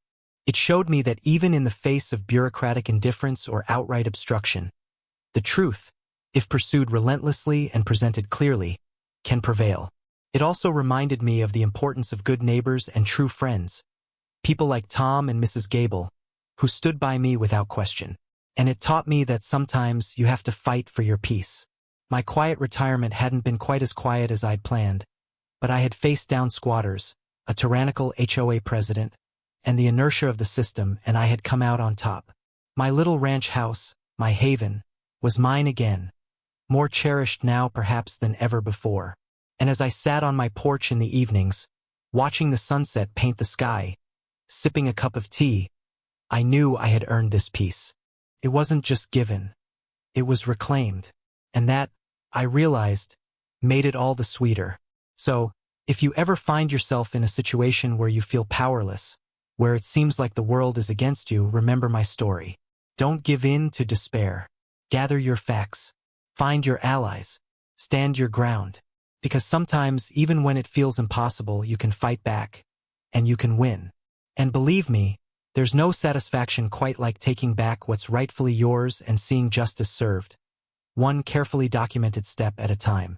S1: It showed me that even in the face of bureaucratic indifference or outright obstruction, the truth, if pursued relentlessly and presented clearly, can prevail. It also reminded me of the importance of good neighbors and true friends, people like Tom and Mrs. Gable, who stood by me without question. And it taught me that sometimes you have to fight for your peace. My quiet retirement hadn't been quite as quiet as I'd planned, but I had faced down squatters, a tyrannical HOA president, and the inertia of the system, and I had come out on top. My little ranch house, my haven, was mine again, more cherished now perhaps than ever before. And as I sat on my porch in the evenings, watching the sunset paint the sky, sipping a cup of tea, I knew I had earned this peace. It wasn't just given. It was reclaimed. And that, I realized, made it all the sweeter. So, if you ever find yourself in a situation where you feel powerless, where it seems like the world is against you, remember my story. Don't give in to despair. Gather your facts. Find your allies. Stand your ground. Because sometimes, even when it feels impossible, you can fight back. And you can win. And believe me, there's no satisfaction quite like taking back what's rightfully yours and seeing justice served, one carefully documented step at a time.